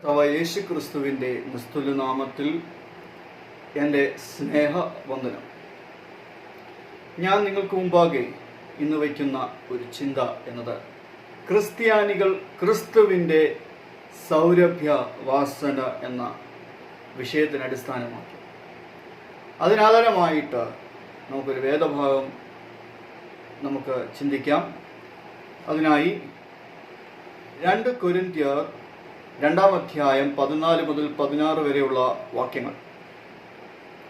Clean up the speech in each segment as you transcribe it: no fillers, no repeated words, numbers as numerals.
അഥവാ യേശു ക്രിസ്തുവിൻ്റെ നിസ്തുലനാമത്തിൽ എൻ്റെ സ്നേഹവന്ദനം. ഞാൻ നിങ്ങൾക്ക് മുമ്പാകെ ഇന്ന് വയ്ക്കുന്ന ഒരു ചിന്ത എന്നത് ക്രിസ്ത്യാനികൾ ക്രിസ്തുവിൻ്റെ സൗരഭ്യ വാസന എന്ന വിഷയത്തിന് അടിസ്ഥാനമാക്കി. അതിനാധാരമായിട്ട് നമുക്കൊരു വേദഭാഗം നമുക്ക് ചിന്തിക്കാം. അതിനായി 2 കൊരിന്ത്യർ 2-ാം അധ്യായം 14 മുതൽ 16 വരെയുള്ള വാക്യങ്ങൾ.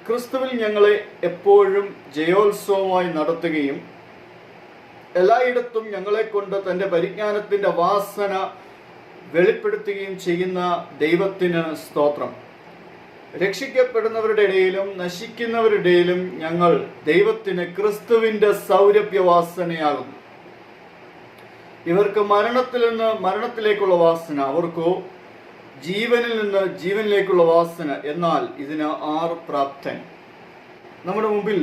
ക്രിസ്തുവിൽ ഞങ്ങളെ എപ്പോഴും ജയോത്സവമായി നടത്തുകയും എല്ലായിടത്തും ഞങ്ങളെ കൊണ്ട് തൻ്റെ പരിജ്ഞാനത്തിൻ്റെ വാസന വെളിപ്പെടുത്തുകയും ചെയ്യുന്ന ദൈവത്തിന് സ്തോത്രം. രക്ഷിക്കപ്പെടുന്നവരുടെ ഇടയിലും നശിക്കുന്നവരുടെ ഇടയിലും ഞങ്ങൾ ദൈവത്തിന് ക്രിസ്തുവിൻ്റെ സൗരഭ്യവാസനയാകുന്നു. ഇവർക്ക് മരണത്തിൽ നിന്ന് മരണത്തിലേക്കുള്ള വാസന, അവർക്കോ ജീവനിൽ നിന്ന് ജീവനിലേക്കുള്ള വാസന. എന്നാൽ ഇതിന് ആർ പ്രാപ്തൻ? നമ്മുടെ മുമ്പിൽ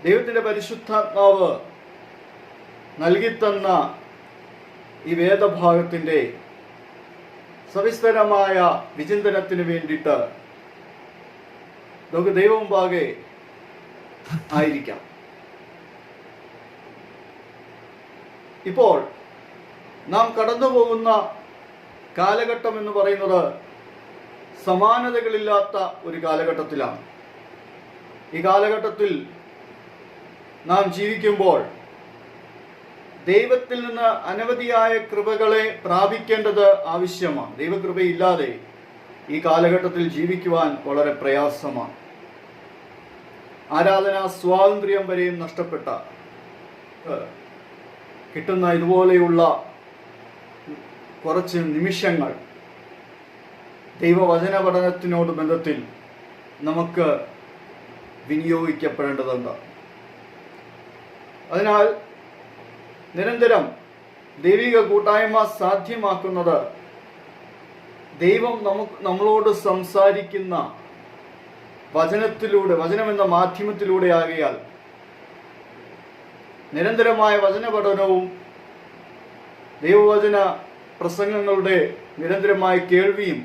ദൈവത്തിൻ്റെ പരിശുദ്ധാത്മാവ് നൽകിത്തന്ന ഈ വേദഭാഗത്തിൻ്റെ സവിസ്തരമായ വിചിന്തനത്തിന് വേണ്ടിയിട്ട് നമുക്ക് ദൈവമുമ്പാകെ ആയിരിക്കാം. ഇപ്പോൾ നാം കടന്നു പോകുന്ന കാലഘട്ടം എന്ന് പറയുന്നത് സമാനതകളില്ലാത്ത ഒരു കാലഘട്ടത്തിലാണ്. ഈ കാലഘട്ടത്തിൽ നാം ജീവിക്കുമ്പോൾ ദൈവത്തിൽ നിന്ന് അനവധിയായ കൃപകളെ പ്രാപിക്കേണ്ടത് ആവശ്യമാണ്. ദൈവകൃപയില്ലാതെ ഈ കാലഘട്ടത്തിൽ ജീവിക്കുവാൻ വളരെ പ്രയാസമാണ്. ആരാധനാ സ്വാതന്ത്ര്യം വരെയും നഷ്ടപ്പെട്ട കിട്ടുന്ന ഇതുപോലെയുള്ള കുറച്ച് നിമിഷങ്ങൾ ദൈവവചന പഠനത്തിനോട് ബന്ധത്തിൽ നമുക്ക് വിനിയോഗിക്കപ്പെടേണ്ടതുണ്ട്. അതിനാൽ നിരന്തരം ദൈവിക കൂട്ടായ്മ സാധ്യമാക്കുന്നത് ദൈവം നമ്മളോട് സംസാരിക്കുന്ന വചനത്തിലൂടെ, വചനമെന്ന മാധ്യമത്തിലൂടെ ആകയാൽ നിരന്തരമായ വചന പഠനവും ദൈവവചന പ്രസംഗങ്ങളുടെ നിരന്തരമായ കേൾവിയും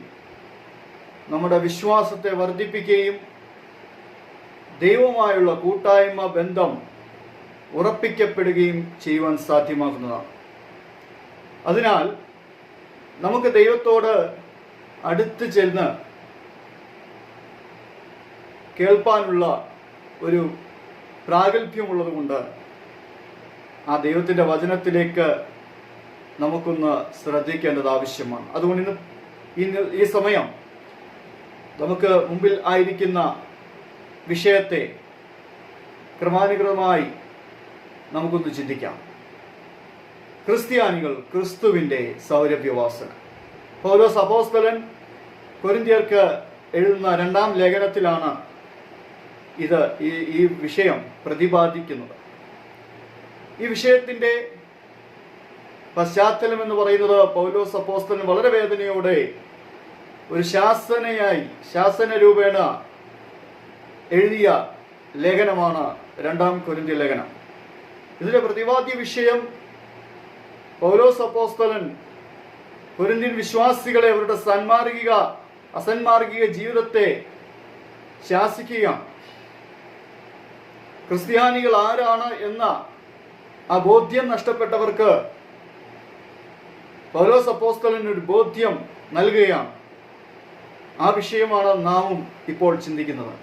നമ്മുടെ വിശ്വാസത്തെ വർദ്ധിപ്പിക്കുകയും ദൈവവുമായുള്ള കൂട്ടായ്മ ബന്ധം ഉറപ്പിക്കപ്പെടുകയും ചെയ്യുവാൻ സാധ്യമാക്കുന്നതാണ്. അതിനാൽ നമുക്ക് ദൈവത്തോട് അടുത്ത് ചെന്ന് കേൾപ്പാനുള്ള ഒരു പ്രാഗൽഭ്യമുള്ളത് കൊണ്ട് ആ ദൈവത്തിൻ്റെ വചനത്തിലേക്ക് നമുക്കൊന്ന് ശ്രദ്ധിക്കേണ്ടത് ആവശ്യമാണ്. അതുകൊണ്ട് ഈ സമയം നമുക്ക് മുമ്പിൽ ആയിരിക്കുന്ന വിഷയത്തെ ക്രമാനുഗതമായി നമുക്കൊന്ന് ചിന്തിക്കാം. ക്രിസ്ത്യാനികൾ ക്രിസ്തുവിൻ്റെ സൗരഭ്യവാസന. പൗലോസ് അപ്പോസ്തലൻ കൊരിന്ത്യർക്ക് എഴുതുന്ന 2-ാം ലേഖനത്തിലാണ് ഈ വിഷയം പ്രതിപാദിക്കുന്നത്. ഈ വിഷയത്തിൻ്റെ പശ്ചാത്തലം എന്ന് പറയുന്നത് പൗലോസ് അപ്പോസ്തലൻ വളരെ വേദനയോടെ ഒരു ശാസന രൂപേണ എഴുതിയ ലേഖനമാണ് 2-ാം കൊരിന്ത്യ ലേഖനം. ഇതിലെ പ്രതിപാദ്യ വിഷയം പൗലോസ് അപ്പോസ്തലൻ കൊരിന്ത്യൻ വിശ്വാസികളെ അവരുടെ അസന്മാർഗിക ജീവിതത്തെ ശാസിക്കുകയാണ്. ക്രിസ്ത്യാനികൾ ആരാണ് എന്ന ആ ബോധ്യം നഷ്ടപ്പെട്ടവർക്ക് പൗലോസ് അപ്പോസ്തലൻ ഒരു ബോധ്യം നൽകുകയാണ്. ആ വിഷയമാണ് നാമും ഇപ്പോൾ ചിന്തിക്കുന്നത്.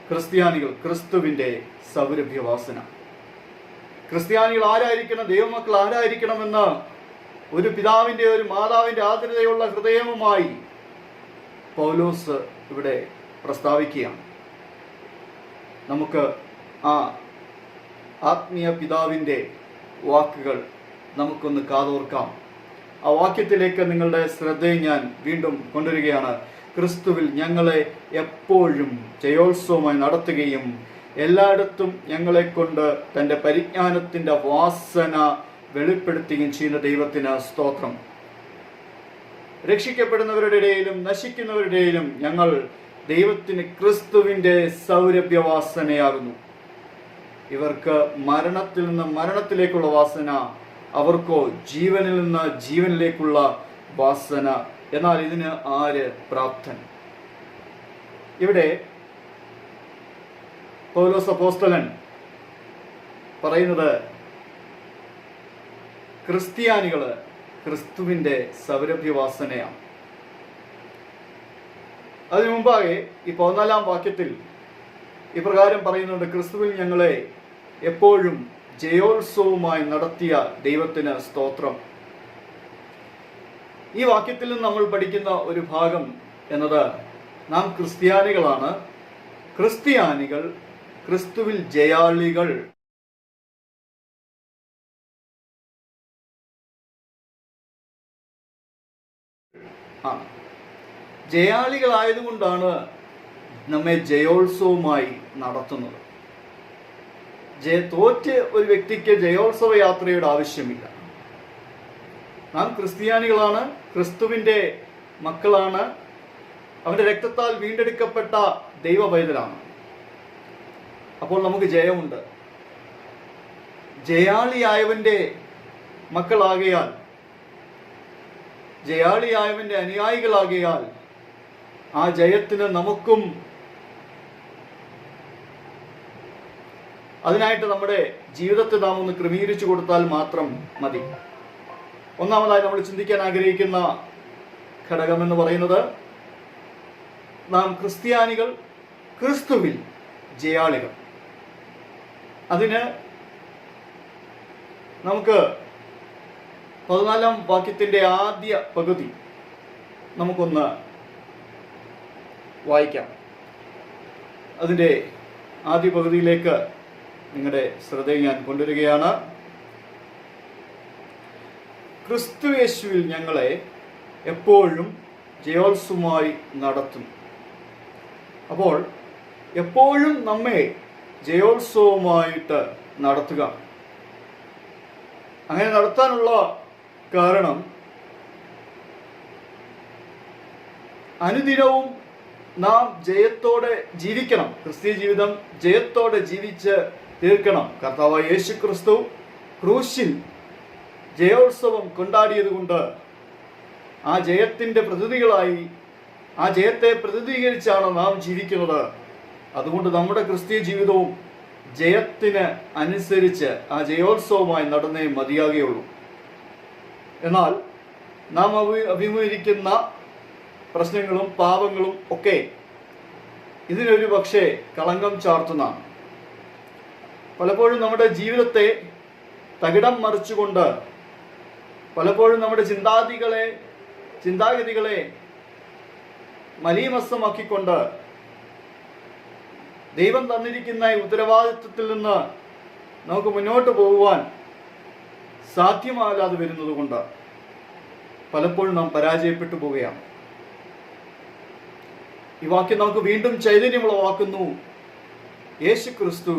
ക്രിസ്ത്യാനികൾ ക്രിസ്തുവിൻ്റെ സൗരഭ്യവാസന. ക്രിസ്ത്യാനികൾ ആരായിരിക്കണം, ദൈവമക്കൾ ആരായിരിക്കണമെന്ന് ഒരു പിതാവിൻ്റെ ഒരു മാതാവിൻ്റെ ആർദ്രതയുള്ള ഹൃദയവുമായി പൗലോസ് ഇവിടെ പ്രസ്താവിക്കുകയാണ്. നമുക്ക് ആ ആത്മീയ പിതാവിൻ്റെ വാക്കുകൾ നമുക്കൊന്ന് കാതോർക്കാം. ആ വാക്യത്തിലേക്ക് നിങ്ങളുടെ ശ്രദ്ധയെ ഞാൻ വീണ്ടും കൊണ്ടുവരികയാണ്. ക്രിസ്തുവിൽ ഞങ്ങളെ എപ്പോഴും ജയോത്സവമായി നടത്തുകയും എല്ലായിടത്തും ഞങ്ങളെ കൊണ്ട് തൻ്റെ പരിജ്ഞാനത്തിൻ്റെ വാസന വെളിപ്പെടുത്തുകയും ചെയ്യുന്ന ദൈവത്തിന് സ്തോത്രം. രക്ഷിക്കപ്പെടുന്നവരുടെ ഇടയിലും നശിക്കുന്നവരുടെ ഇടയിലും ഞങ്ങൾ ദൈവത്തിന് ക്രിസ്തുവിൻ്റെ സൗരഭ്യവാസനയാകുന്നു. ഇവർക്ക് മരണത്തിൽ നിന്ന് മരണത്തിലേക്കുള്ള വാസന, അവർക്കോ ജീവനിൽ നിന്ന് ജീവനിലേക്കുള്ള വാസന എന്നാൽ ഇതിന് ആര് പ്രാപ്തൻ? ഇവിടെ പൗലോസ് അപ്പോസ്തലൻ പറയുന്നത് ക്രിസ്ത്യാനികള് ക്രിസ്തുവിന്റെ സൗരഭ്യവാസനയാണ്. അതിനു മുമ്പാകെ ഈ 14-ാം വാക്യത്തിൽ ഇപ്രകാരം പറയുന്നുണ്ട്: ക്രിസ്തുവിൽ ഞങ്ങളെ എപ്പോഴും ജയോത്സവമായി നടത്തിയ ദൈവത്തിന് സ്തോത്രം. ഈ വാക്യത്തിൽ നമ്മൾ പഠിക്കുന്ന ഒരു ഭാഗം എന്നത് നാം ക്രിസ്ത്യാനികളാണ്. ക്രിസ്ത്യാനികൾ ക്രിസ്തുവിൽ ജയാളികൾ ആണ്. ജയാളികളായതുകൊണ്ടാണ് നമ്മെ ജയോത്സവമായി നടത്തുന്നത്. തോറ്റ് ഒരു വ്യക്തിക്ക് ജയോത്സവ യാത്രയുടെ ആവശ്യമില്ല. നാം ക്രിസ്ത്യാനികളാണ്, ക്രിസ്തുവിന്റെ മക്കളാണ്, അവന്റെ രക്തത്താൽ വീണ്ടെടുക്കപ്പെട്ട ദൈവ പൈതലാണ്. അപ്പോൾ നമുക്ക് ജയമുണ്ട്. ജയാളിയായവന്റെ മക്കളാകയാൽ, ജയാളിയായവന്റെ അനുയായികളാകയാൽ ആ ജയത്തിന് നമുക്കും അതിനായിട്ട് നമ്മുടെ ജീവിതത്തെ നാം ഒന്ന് ക്രമീകരിച്ചു കൊടുത്താൽ മാത്രം മതി. ഒന്നാമതായി നമ്മൾ ചിന്തിക്കാൻ ആഗ്രഹിക്കുന്ന ഘടകം എന്ന് പറയുന്നത്, നാം ക്രിസ്ത്യാനികൾ ക്രിസ്തുവിൽ ജയാളികൾ. അതിന് നമുക്ക് 14-ാം വാക്യത്തിന്റെ ആദ്യ പകുതി നമുക്കൊന്ന് വായിക്കാം. അതിൻ്റെ ആദ്യ പകുതിയിലേക്ക് നിങ്ങളുടെ ശ്രദ്ധയെ ഞാൻ കൊണ്ടുവരികയാണ്. ക്രിസ്തുയേശുവിൽ ഞങ്ങളെ എപ്പോഴും ജയോത്സവമായി നടത്തും. അപ്പോൾ എപ്പോഴും നമ്മെ ജയോത്സവമായിട്ട് നടത്തുക. അങ്ങനെ നടത്താനുള്ള കാരണം, അനുദിനവും നാം ജയത്തോടെ ജീവിക്കണം. ക്രിസ്തീയ ജീവിതം ജയത്തോടെ ജീവിച്ച് തീർക്കണം. കർത്താവായ യേശു ക്രിസ്തു ക്രൂശിൽ ജയോത്സവം കൊണ്ടാടിയത് കൊണ്ട് ആ ജയത്തിന്റെ പ്രതിനിധികളായി, ആ ജയത്തെ പ്രതിനിധീകരിച്ചാണ് നാം ജീവിക്കുന്നത്. അതുകൊണ്ട് നമ്മുടെ ക്രിസ്തീയ ജീവിതവും ജയത്തിന് അനുസരിച്ച് ആ ജയോത്സവമായി നടന്നേ മതിയാകുകയുള്ളൂ. എന്നാൽ നാം അഭിമുഖീകരിക്കുന്ന പ്രശ്നങ്ങളും പാപങ്ങളും ഒക്കെ ഇതിനൊരു പക്ഷേ കളങ്കം ചാർത്തുന്നതാണ്. പലപ്പോഴും നമ്മുടെ ജീവിതത്തെ തകിടം മറിച്ചുകൊണ്ട്, പലപ്പോഴും നമ്മുടെ ചിന്താഗതികളെ മലീമസമാക്കിക്കൊണ്ട് ദൈവം തന്നിരിക്കുന്ന ഈ ഉത്തരവാദിത്വത്തിൽ നിന്ന് നമുക്ക് മുന്നോട്ട് പോകുവാൻ സാധ്യമാകാതെ വരുന്നത് കൊണ്ട് പലപ്പോഴും നാം പരാജയപ്പെട്ടു പോവുകയാണ്. ഈ വാക്യം നമുക്ക് വീണ്ടും ചൈതന്യമുളവാക്കുന്നു. യേശു ക്രിസ്തു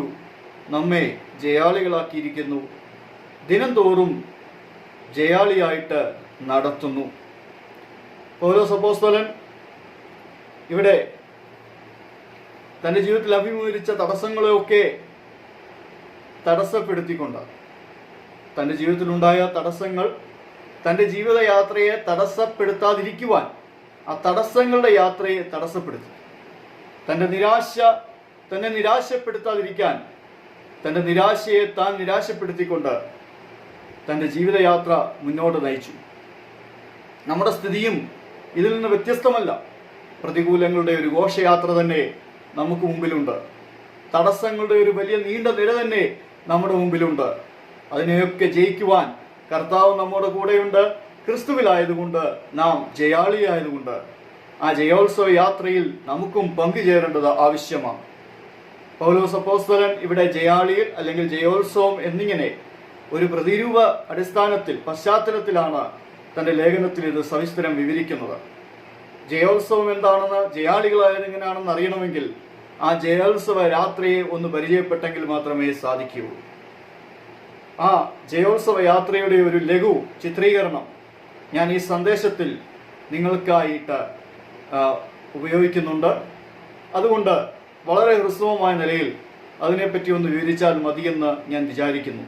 നമ്മെ ജയാളികളാക്കിയിരിക്കുന്നു, ദിനം തോറും ജയാളിയായിട്ട് നടത്തുന്നു. പൗലോസ് അപ്പോസ്തലൻ ഇവിടെ തൻ്റെ ജീവിതത്തിൽ അഭിമുഖീകരിച്ച തടസ്സങ്ങളെയൊക്കെ തടസ്സപ്പെടുത്തിക്കൊണ്ട്, തൻ്റെ ജീവിതത്തിലുണ്ടായ തടസ്സങ്ങൾ തൻ്റെ ജീവിതയാത്രയെ തടസ്സപ്പെടുത്താതിരിക്കുവാൻ ആ തടസ്സങ്ങളുടെ യാത്രയെ തടസ്സപ്പെടുത്തി. തന്നെ നിരാശപ്പെടുത്താതിരിക്കാൻ തൻ്റെ നിരാശയെ താൻ നിരാശപ്പെടുത്തിക്കൊണ്ട് തൻ്റെ ജീവിതയാത്ര മുന്നോട്ട് നയിച്ചു. നമ്മുടെ സ്ഥിതിയും ഇതിൽ നിന്ന് വ്യത്യസ്തമല്ല. പ്രതികൂലങ്ങളുടെ ഒരു ഘോഷയാത്ര തന്നെ നമുക്ക് മുമ്പിലുണ്ട്. തടസ്സങ്ങളുടെ ഒരു വലിയ നീണ്ട നിര തന്നെ നമ്മുടെ മുമ്പിലുണ്ട്. അതിനെയൊക്കെ ജയിക്കുവാൻ കർത്താവ് നമ്മുടെ കൂടെയുണ്ട്. ക്രിസ്തുവിലായതുകൊണ്ട്, നാം ജയാളിയായതുകൊണ്ട് ആ ജയോത്സവ യാത്രയിൽ നമുക്കും പങ്കുചേരേണ്ടത് ആവശ്യമാണ്. പൗലോസ് അപ്പോസ്തലൻ ഇവിടെ ജയാളിയിൽ അല്ലെങ്കിൽ ജയോത്സവം എന്നിങ്ങനെ ഒരു പ്രതിരൂപ പശ്ചാത്തലത്തിലാണ് തൻ്റെ ലേഖനത്തിൽ ഇത് സവിസ്തരം വിവരിക്കുന്നത്. ജയോത്സവം എന്താണെന്ന്, ജയാളികളായത് എങ്ങനെയാണെന്ന് അറിയണമെങ്കിൽ ആ ജയോത്സവ രാത്രിയെ ഒന്ന് പരിചയപ്പെട്ടെങ്കിൽ മാത്രമേ സാധിക്കുകയുള്ളൂ. ആ ജയോത്സവ യാത്രയുടെ ഒരു ലഘു ചിത്രീകരണം ഞാൻ ഈ സന്ദേശത്തിൽ നിങ്ങൾക്കായിട്ട് ഉപയോഗിക്കുന്നുണ്ട്. അതുകൊണ്ട് വളരെ ഹ്രസ്വമായ നിലയിൽ അതിനെപ്പറ്റി ഒന്ന് വിവരിച്ചാൽ മതിയെന്ന് ഞാൻ വിചാരിക്കുന്നു.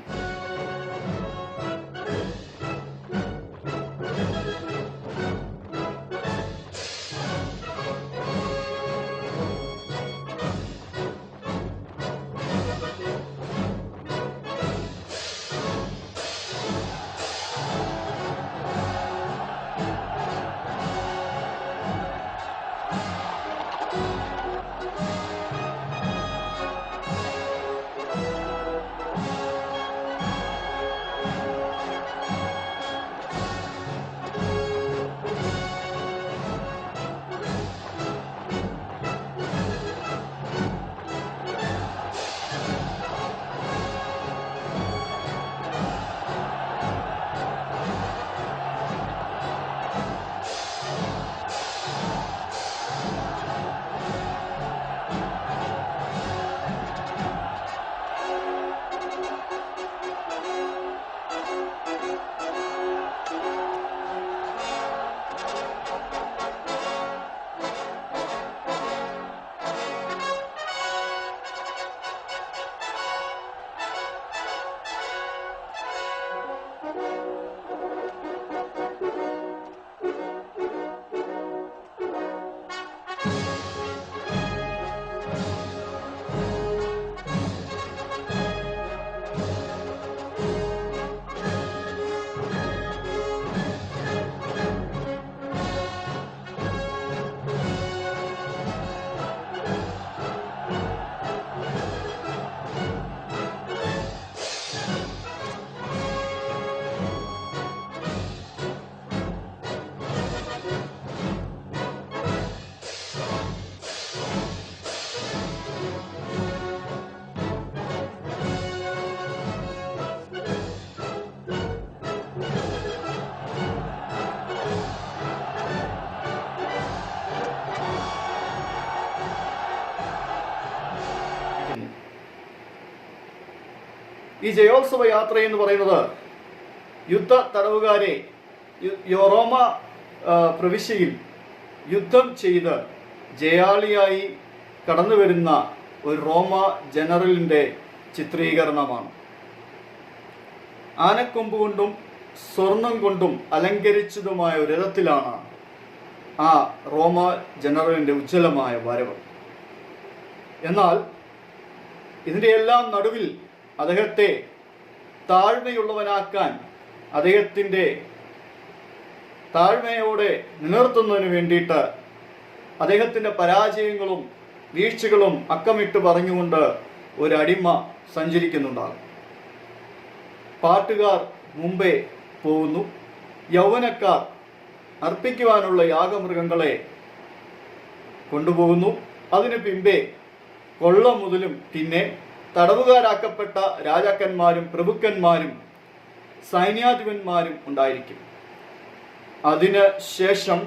ഈ ജയോത്സവ യാത്ര എന്ന് പറയുന്നത് യുദ്ധ തടവുകാരെ റോമ പ്രവിശ്യയിൽ യുദ്ധം ചെയ്ത് ജയാളിയായി കടന്നു വരുന്ന ഒരു റോമ ജനറലിൻ്റെ ചിത്രീകരണമാണ്. ആനക്കൊമ്പ് കൊണ്ടും സ്വർണം കൊണ്ടും അലങ്കരിച്ചതുമായ ഒരു രഥത്തിലാണ് ആ റോമ ജനറലിൻ്റെ ഉജ്ജ്വലമായ വരവ്. എന്നാൽ ഇതിൻ്റെ എല്ലാം നടുവിൽ അദ്ദേഹത്തെ താഴ്മയുള്ളവനാക്കാൻ, അദ്ദേഹത്തിൻ്റെ താഴ്മയോടെ നിലനിർത്തുന്നതിന് വേണ്ടിയിട്ട് അദ്ദേഹത്തിൻ്റെ പരാജയങ്ങളും വീഴ്ചകളും അക്കമിട്ട് പറഞ്ഞുകൊണ്ട് ഒരടിമ സഞ്ചരിക്കുന്നുണ്ടാകും. പാട്ടുകാർ മുമ്പേ പോകുന്നു. യൗവനക്കാർ അർപ്പിക്കുവാനുള്ള യാഗമൃഗങ്ങളെ കൊണ്ടുപോകുന്നു. അതിനു പിമ്പേ കൊള്ള മുതലും പിന്നെ തടവുകാരാക്കപ്പെട്ട രാജാക്കന്മാരും പ്രഭുക്കന്മാരും സൈന്യാധിപന്മാരും ഉണ്ടായിരിക്കും. അതിന് ശേഷം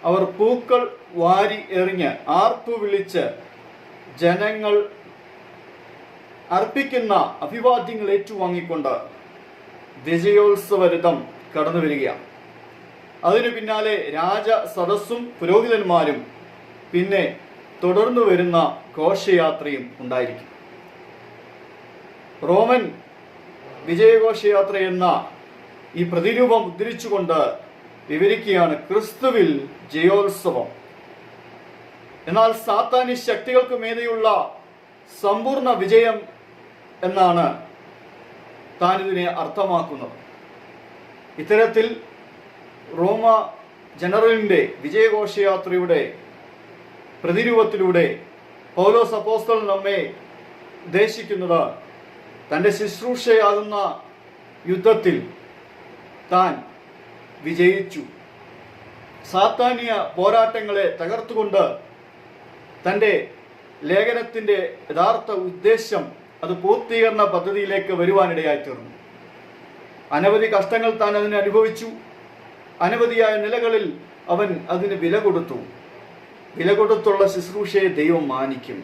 അവർ പൂക്കൾ വാരി എറിഞ്ഞ് ആർപ്പു വിളിച്ച് ജനങ്ങൾ അർപ്പിക്കുന്ന അഭിവാദ്യങ്ങൾ ഏറ്റുവാങ്ങിക്കൊണ്ട് വിജയോത്സവ രഥം കടന്നു വരികയാണ്. അതിനു പിന്നാലെ രാജ സദസ്സും പുരോഹിതന്മാരും പിന്നെ തുടർന്നു വരുന്ന ഘോഷയാത്രയും ഉണ്ടായിരിക്കും. റോമൻ വിജയഘോഷയാത്ര എന്ന ഈ പ്രതിരൂപം ഉദ്ധരിച്ചുകൊണ്ട് വിവരിക്കുകയാണ് ക്രിസ്തുവിൽ ജയോത്സവം. എന്നാൽ സാത്താനി ശക്തികൾക്ക് മീതെയുള്ള സമ്പൂർണ്ണ വിജയം എന്നാണ് താൻ ഇതിനെ അർത്ഥമാക്കുന്നത്. ഇത്തരത്തിൽ റോമ ജനറലിൻ്റെ വിജയഘോഷയാത്രയുടെ പ്രതിരൂപത്തിലൂടെ പൗലോസ് അപ്പോസ്തലൻ നമ്മെ ഉദ്ദേശിക്കുന്നത് തൻ്റെ ശുശ്രൂഷയാകുന്ന യുദ്ധത്തിൽ താൻ വിജയിച്ചു. സാത്താന്യ പോരാട്ടങ്ങളെ തകർത്തുകൊണ്ട് തൻ്റെ ലേഖനത്തിൻ്റെ യഥാർത്ഥ ഉദ്ദേശം അത് പൂർത്തീകരണ പദ്ധതിയിലേക്ക് വരുവാനിടയായി തീർന്നു. അനവധി കഷ്ടങ്ങൾ താൻ അതിന് അനുഭവിച്ചു. അനവധിയായ നിലകളിൽ അവൻ അതിന് വില കൊടുത്തു. വില കൊടുത്തുള്ള ശുശ്രൂഷയെ ദൈവം മാനിക്കും.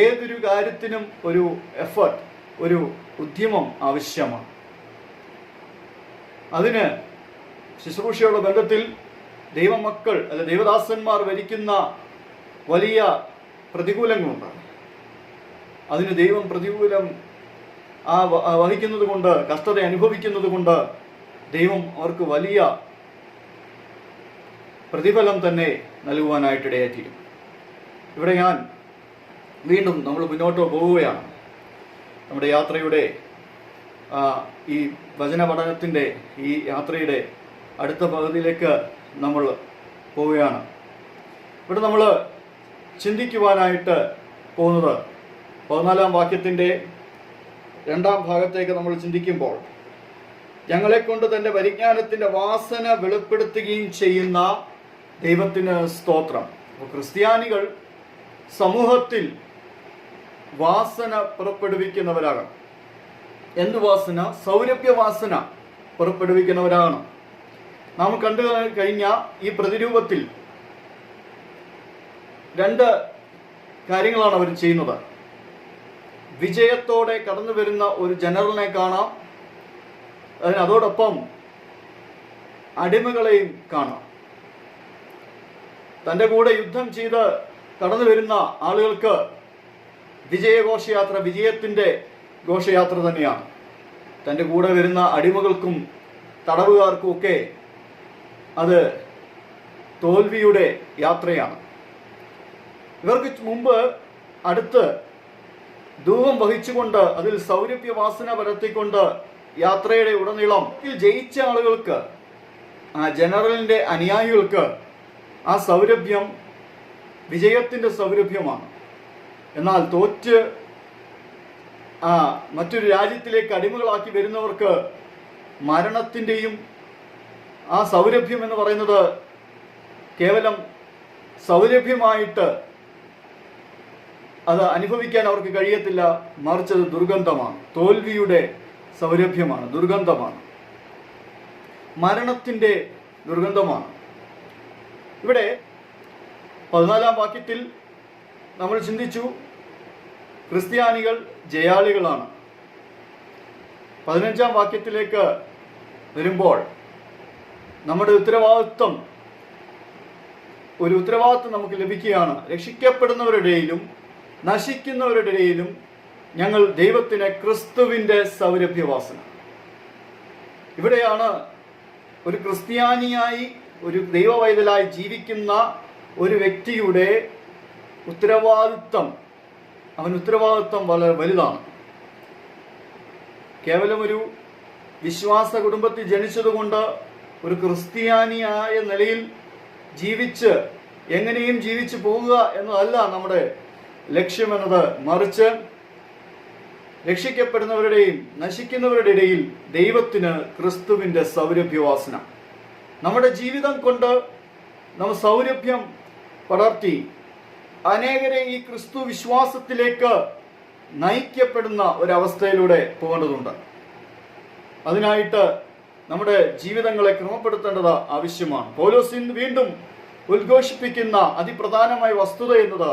ഏതൊരു കാര്യത്തിനും ഒരു എഫേർട്ട്, ഒരു ഉദ്യമം ആവശ്യമാണ്. അതിന് ശുശ്രൂഷയുള്ള ബന്ധത്തിൽ ദൈവമക്കൾ അല്ലെ ദൈവദാസന്മാർ വരിക്കുന്ന വലിയ പ്രതികൂലങ്ങളുണ്ട്. അതിന് ദൈവം പ്രതികൂലം വഹിക്കുന്നത് കൊണ്ട്, കഷ്ടത അനുഭവിക്കുന്നത് കൊണ്ട് ദൈവം അവർക്ക് വലിയ പ്രതിഫലം തന്നെ നൽകുവാനായിട്ടിടയായിത്തീരും. ഇവിടെ ഞാൻ വീണ്ടും നമ്മൾ മുന്നോട്ട് പോവുകയാണ്. നമ്മുടെ യാത്രയുടെ ഈ വചന പഠനത്തിൻ്റെ ഈ യാത്രയുടെ അടുത്ത പകുതിയിലേക്ക് നമ്മൾ പോവുകയാണ്. ഇവിടെ നമ്മൾ ചിന്തിക്കുവാനായിട്ട് പോകുന്നത് 14-ാം വാക്യത്തിൻ്റെ 2-ാം ഭാഗത്തേക്ക് നമ്മൾ ചിന്തിക്കുമ്പോൾ, ഞങ്ങളെക്കൊണ്ട് തൻ്റെ പരിജ്ഞാനത്തിൻ്റെ വാസന വെളിപ്പെടുത്തുകയും ചെയ്യുന്ന ദൈവത്തിന് സ്തോത്രം. അപ്പോൾ ക്രിസ്ത്യാനികൾ സമൂഹത്തിൽ വാസന പുറപ്പെടുവിക്കുന്നവരാകണം. എന്ത് വാസന? സൗരഭ്യവാസന പുറപ്പെടുവിക്കുന്നവരാണ്. നാം കണ്ടു കഴിഞ്ഞ ഈ പ്രതിരൂപത്തിൽ 2 കാര്യങ്ങളാണ് അവർ ചെയ്യുന്നത്. വിജയത്തോടെ കടന്നു വരുന്ന ഒരു ജനറലിനെ കാണാം. അതോടൊപ്പം അടിമകളെയും കാണാം. തൻ്റെ കൂടെ യുദ്ധം ചെയ്ത് കടന്നു വരുന്ന ആളുകൾക്ക് വിജയഘോഷയാത്ര വിജയത്തിൻ്റെ ഘോഷയാത്ര തന്നെയാണ്. തൻ്റെ കൂടെ വരുന്ന അടിമകൾക്കും തടവുകാർക്കും ഒക്കെ അത് തോൽവിയുടെ യാത്രയാണ്. ഇവർക്ക് മുമ്പ് അടുത്ത് ധൂപം വഹിച്ചുകൊണ്ട് അതിൽ സൗരഭ്യവാസന പരത്തിക്കൊണ്ട് യാത്രയുടെ ഉടനീളം ജയിച്ച ആളുകൾക്ക്, ആ ജനറലിൻ്റെ അനുയായികൾക്ക് ആ സൗരഭ്യം വിജയത്തിൻ്റെ സൗരഭ്യമാണ്. എന്നാൽ തോറ്റ് മറ്റൊരു രാജ്യത്തിലേക്ക് അടിമകളാക്കി വരുന്നവർക്ക് മരണത്തിൻ്റെയും ആ സൗരഭ്യം എന്ന് പറയുന്നത് കേവലം സൗരഭ്യമായിട്ട് അത് അനുഭവിക്കാൻ അവർക്ക് കഴിയത്തില്ല. മറിച്ച് അത് ദുർഗന്ധമാണ്, തോൽവിയുടെ സൗരഭ്യമാണ്, ദുർഗന്ധമാണ്, മരണത്തിൻ്റെ ദുർഗന്ധമാണ്. ഇവിടെ 14-ാം വാക്യത്തിൽ നമ്മൾ ചിന്തിച്ചു ക്രിസ്ത്യാനികൾ ജയാളികളാണ്. 15-ാം വാക്യത്തിലേക്ക് വരുമ്പോൾ നമ്മുടെ ഉത്തരവാദിത്വം നമുക്ക് ലഭിക്കുകയാണ്. രക്ഷിക്കപ്പെടുന്നവരുടെയിലും നശിക്കുന്നവരുടെയിലും ഞങ്ങൾ ദൈവത്തിന് ക്രിസ്തുവിൻ്റെ സൗരഭ്യവാസന. ഇവിടെയാണ് ഒരു ക്രിസ്ത്യാനിയായി, ഒരു ദൈവവൈതലായി ജീവിക്കുന്ന ഒരു വ്യക്തിയുടെ ഉത്തരവാദിത്വം, ഉത്തരവാദിത്വം വളരെ വലുതാണ്. കേവലം ഒരു വിശ്വാസ കുടുംബത്തിൽ ജനിച്ചതുകൊണ്ട് ഒരു ക്രിസ്ത്യാനിയായ നിലയിൽ എങ്ങനെയും ജീവിച്ചു പോവുക എന്നതല്ല നമ്മുടെ ലക്ഷ്യമെന്നത്. മറിച്ച് രക്ഷിക്കപ്പെടുന്നവരുടെയും നശിക്കുന്നവരുടെ ഇടയിൽ ദൈവത്തിന് ക്രിസ്തുവിൻ്റെ സൗരഭ്യവാസന. നമ്മുടെ ജീവിതം കൊണ്ട് നമ്മൾ സൗരഭ്യം പടർത്തി അനേകരെ ഈ ക്രിസ്തു വിശ്വാസത്തിലേക്ക് നയിക്കപ്പെടുന്ന ഒരവസ്ഥയിലൂടെ പോകേണ്ടതുണ്ട്. അതിനായിട്ട് നമ്മുടെ ജീവിതങ്ങളെ ക്രമപ്പെടുത്തേണ്ടത് ആവശ്യമാണ്. പൗലോസ് വീണ്ടും ഉദ്ഘോഷിപ്പിക്കുന്ന അതിപ്രധാനമായ വസ്തുത എന്നത്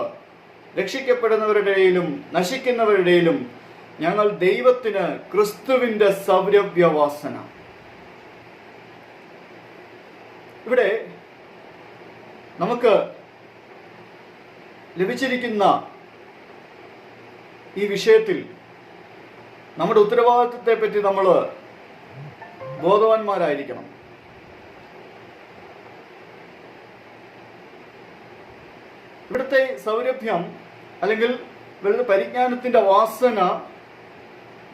രക്ഷിക്കപ്പെടുന്നവരുടെയിലും നശിക്കുന്നവരുടെയിലും ഞങ്ങൾ ദൈവത്തിന് ക്രിസ്തുവിൻ്റെ സൗരഭ്യവാസന. ഇവിടെ നമുക്ക് ലഭിച്ചിരിക്കുന്ന ഈ വിഷയത്തിൽ നമ്മുടെ ഉത്തരവാദിത്വത്തെ പറ്റി നമ്മൾ ബോധവാന്മാരായിരിക്കണം. ഇവിടുത്തെ സൗരഭ്യം അല്ലെങ്കിൽ ഇവിടുത്തെ പരിജ്ഞാനത്തിൻ്റെ വാസന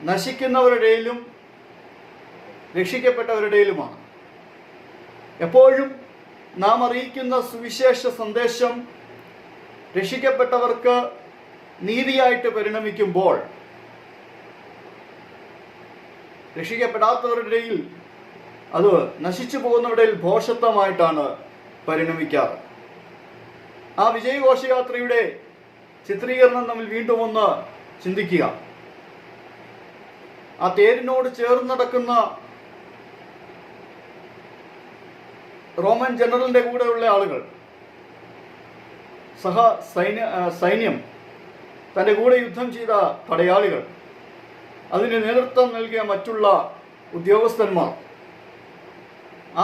നശിക്കുന്നവരുടെയിലും രക്ഷിക്കപ്പെട്ടവരുടെയിലുമാണ്. എപ്പോഴും നാം അറിയിക്കുന്ന സുവിശേഷ സന്ദേശം രക്ഷിക്കപ്പെട്ടവർക്ക് നീതിയായിട്ട് പരിണമിക്കുമ്പോൾ രക്ഷിക്കപ്പെടാത്തവരുടെ ഇടയിൽ അത് നശിച്ചു പോകുന്നവരുടെ ഇടയിൽ ഭോഷത്വമായിട്ടാണ് പരിണമിക്കാറ്. ആ വിജയഘോഷയാത്രയുടെ ചിത്രീകരണം നമ്മൾ വീണ്ടും ഒന്ന് ചിന്തിക്കുക. ആ തേരിനോട് ചേർന്ന് നടക്കുന്ന റോമൻ ജനറലിന്റെ കൂടെയുള്ള ആളുകൾ, സൈന്യം, തൻ്റെ കൂടെ യുദ്ധം ചെയ്ത പടയാളികൾ, അതിന് നേതൃത്വം നൽകിയ മറ്റുള്ള ഉദ്യോഗസ്ഥന്മാർ,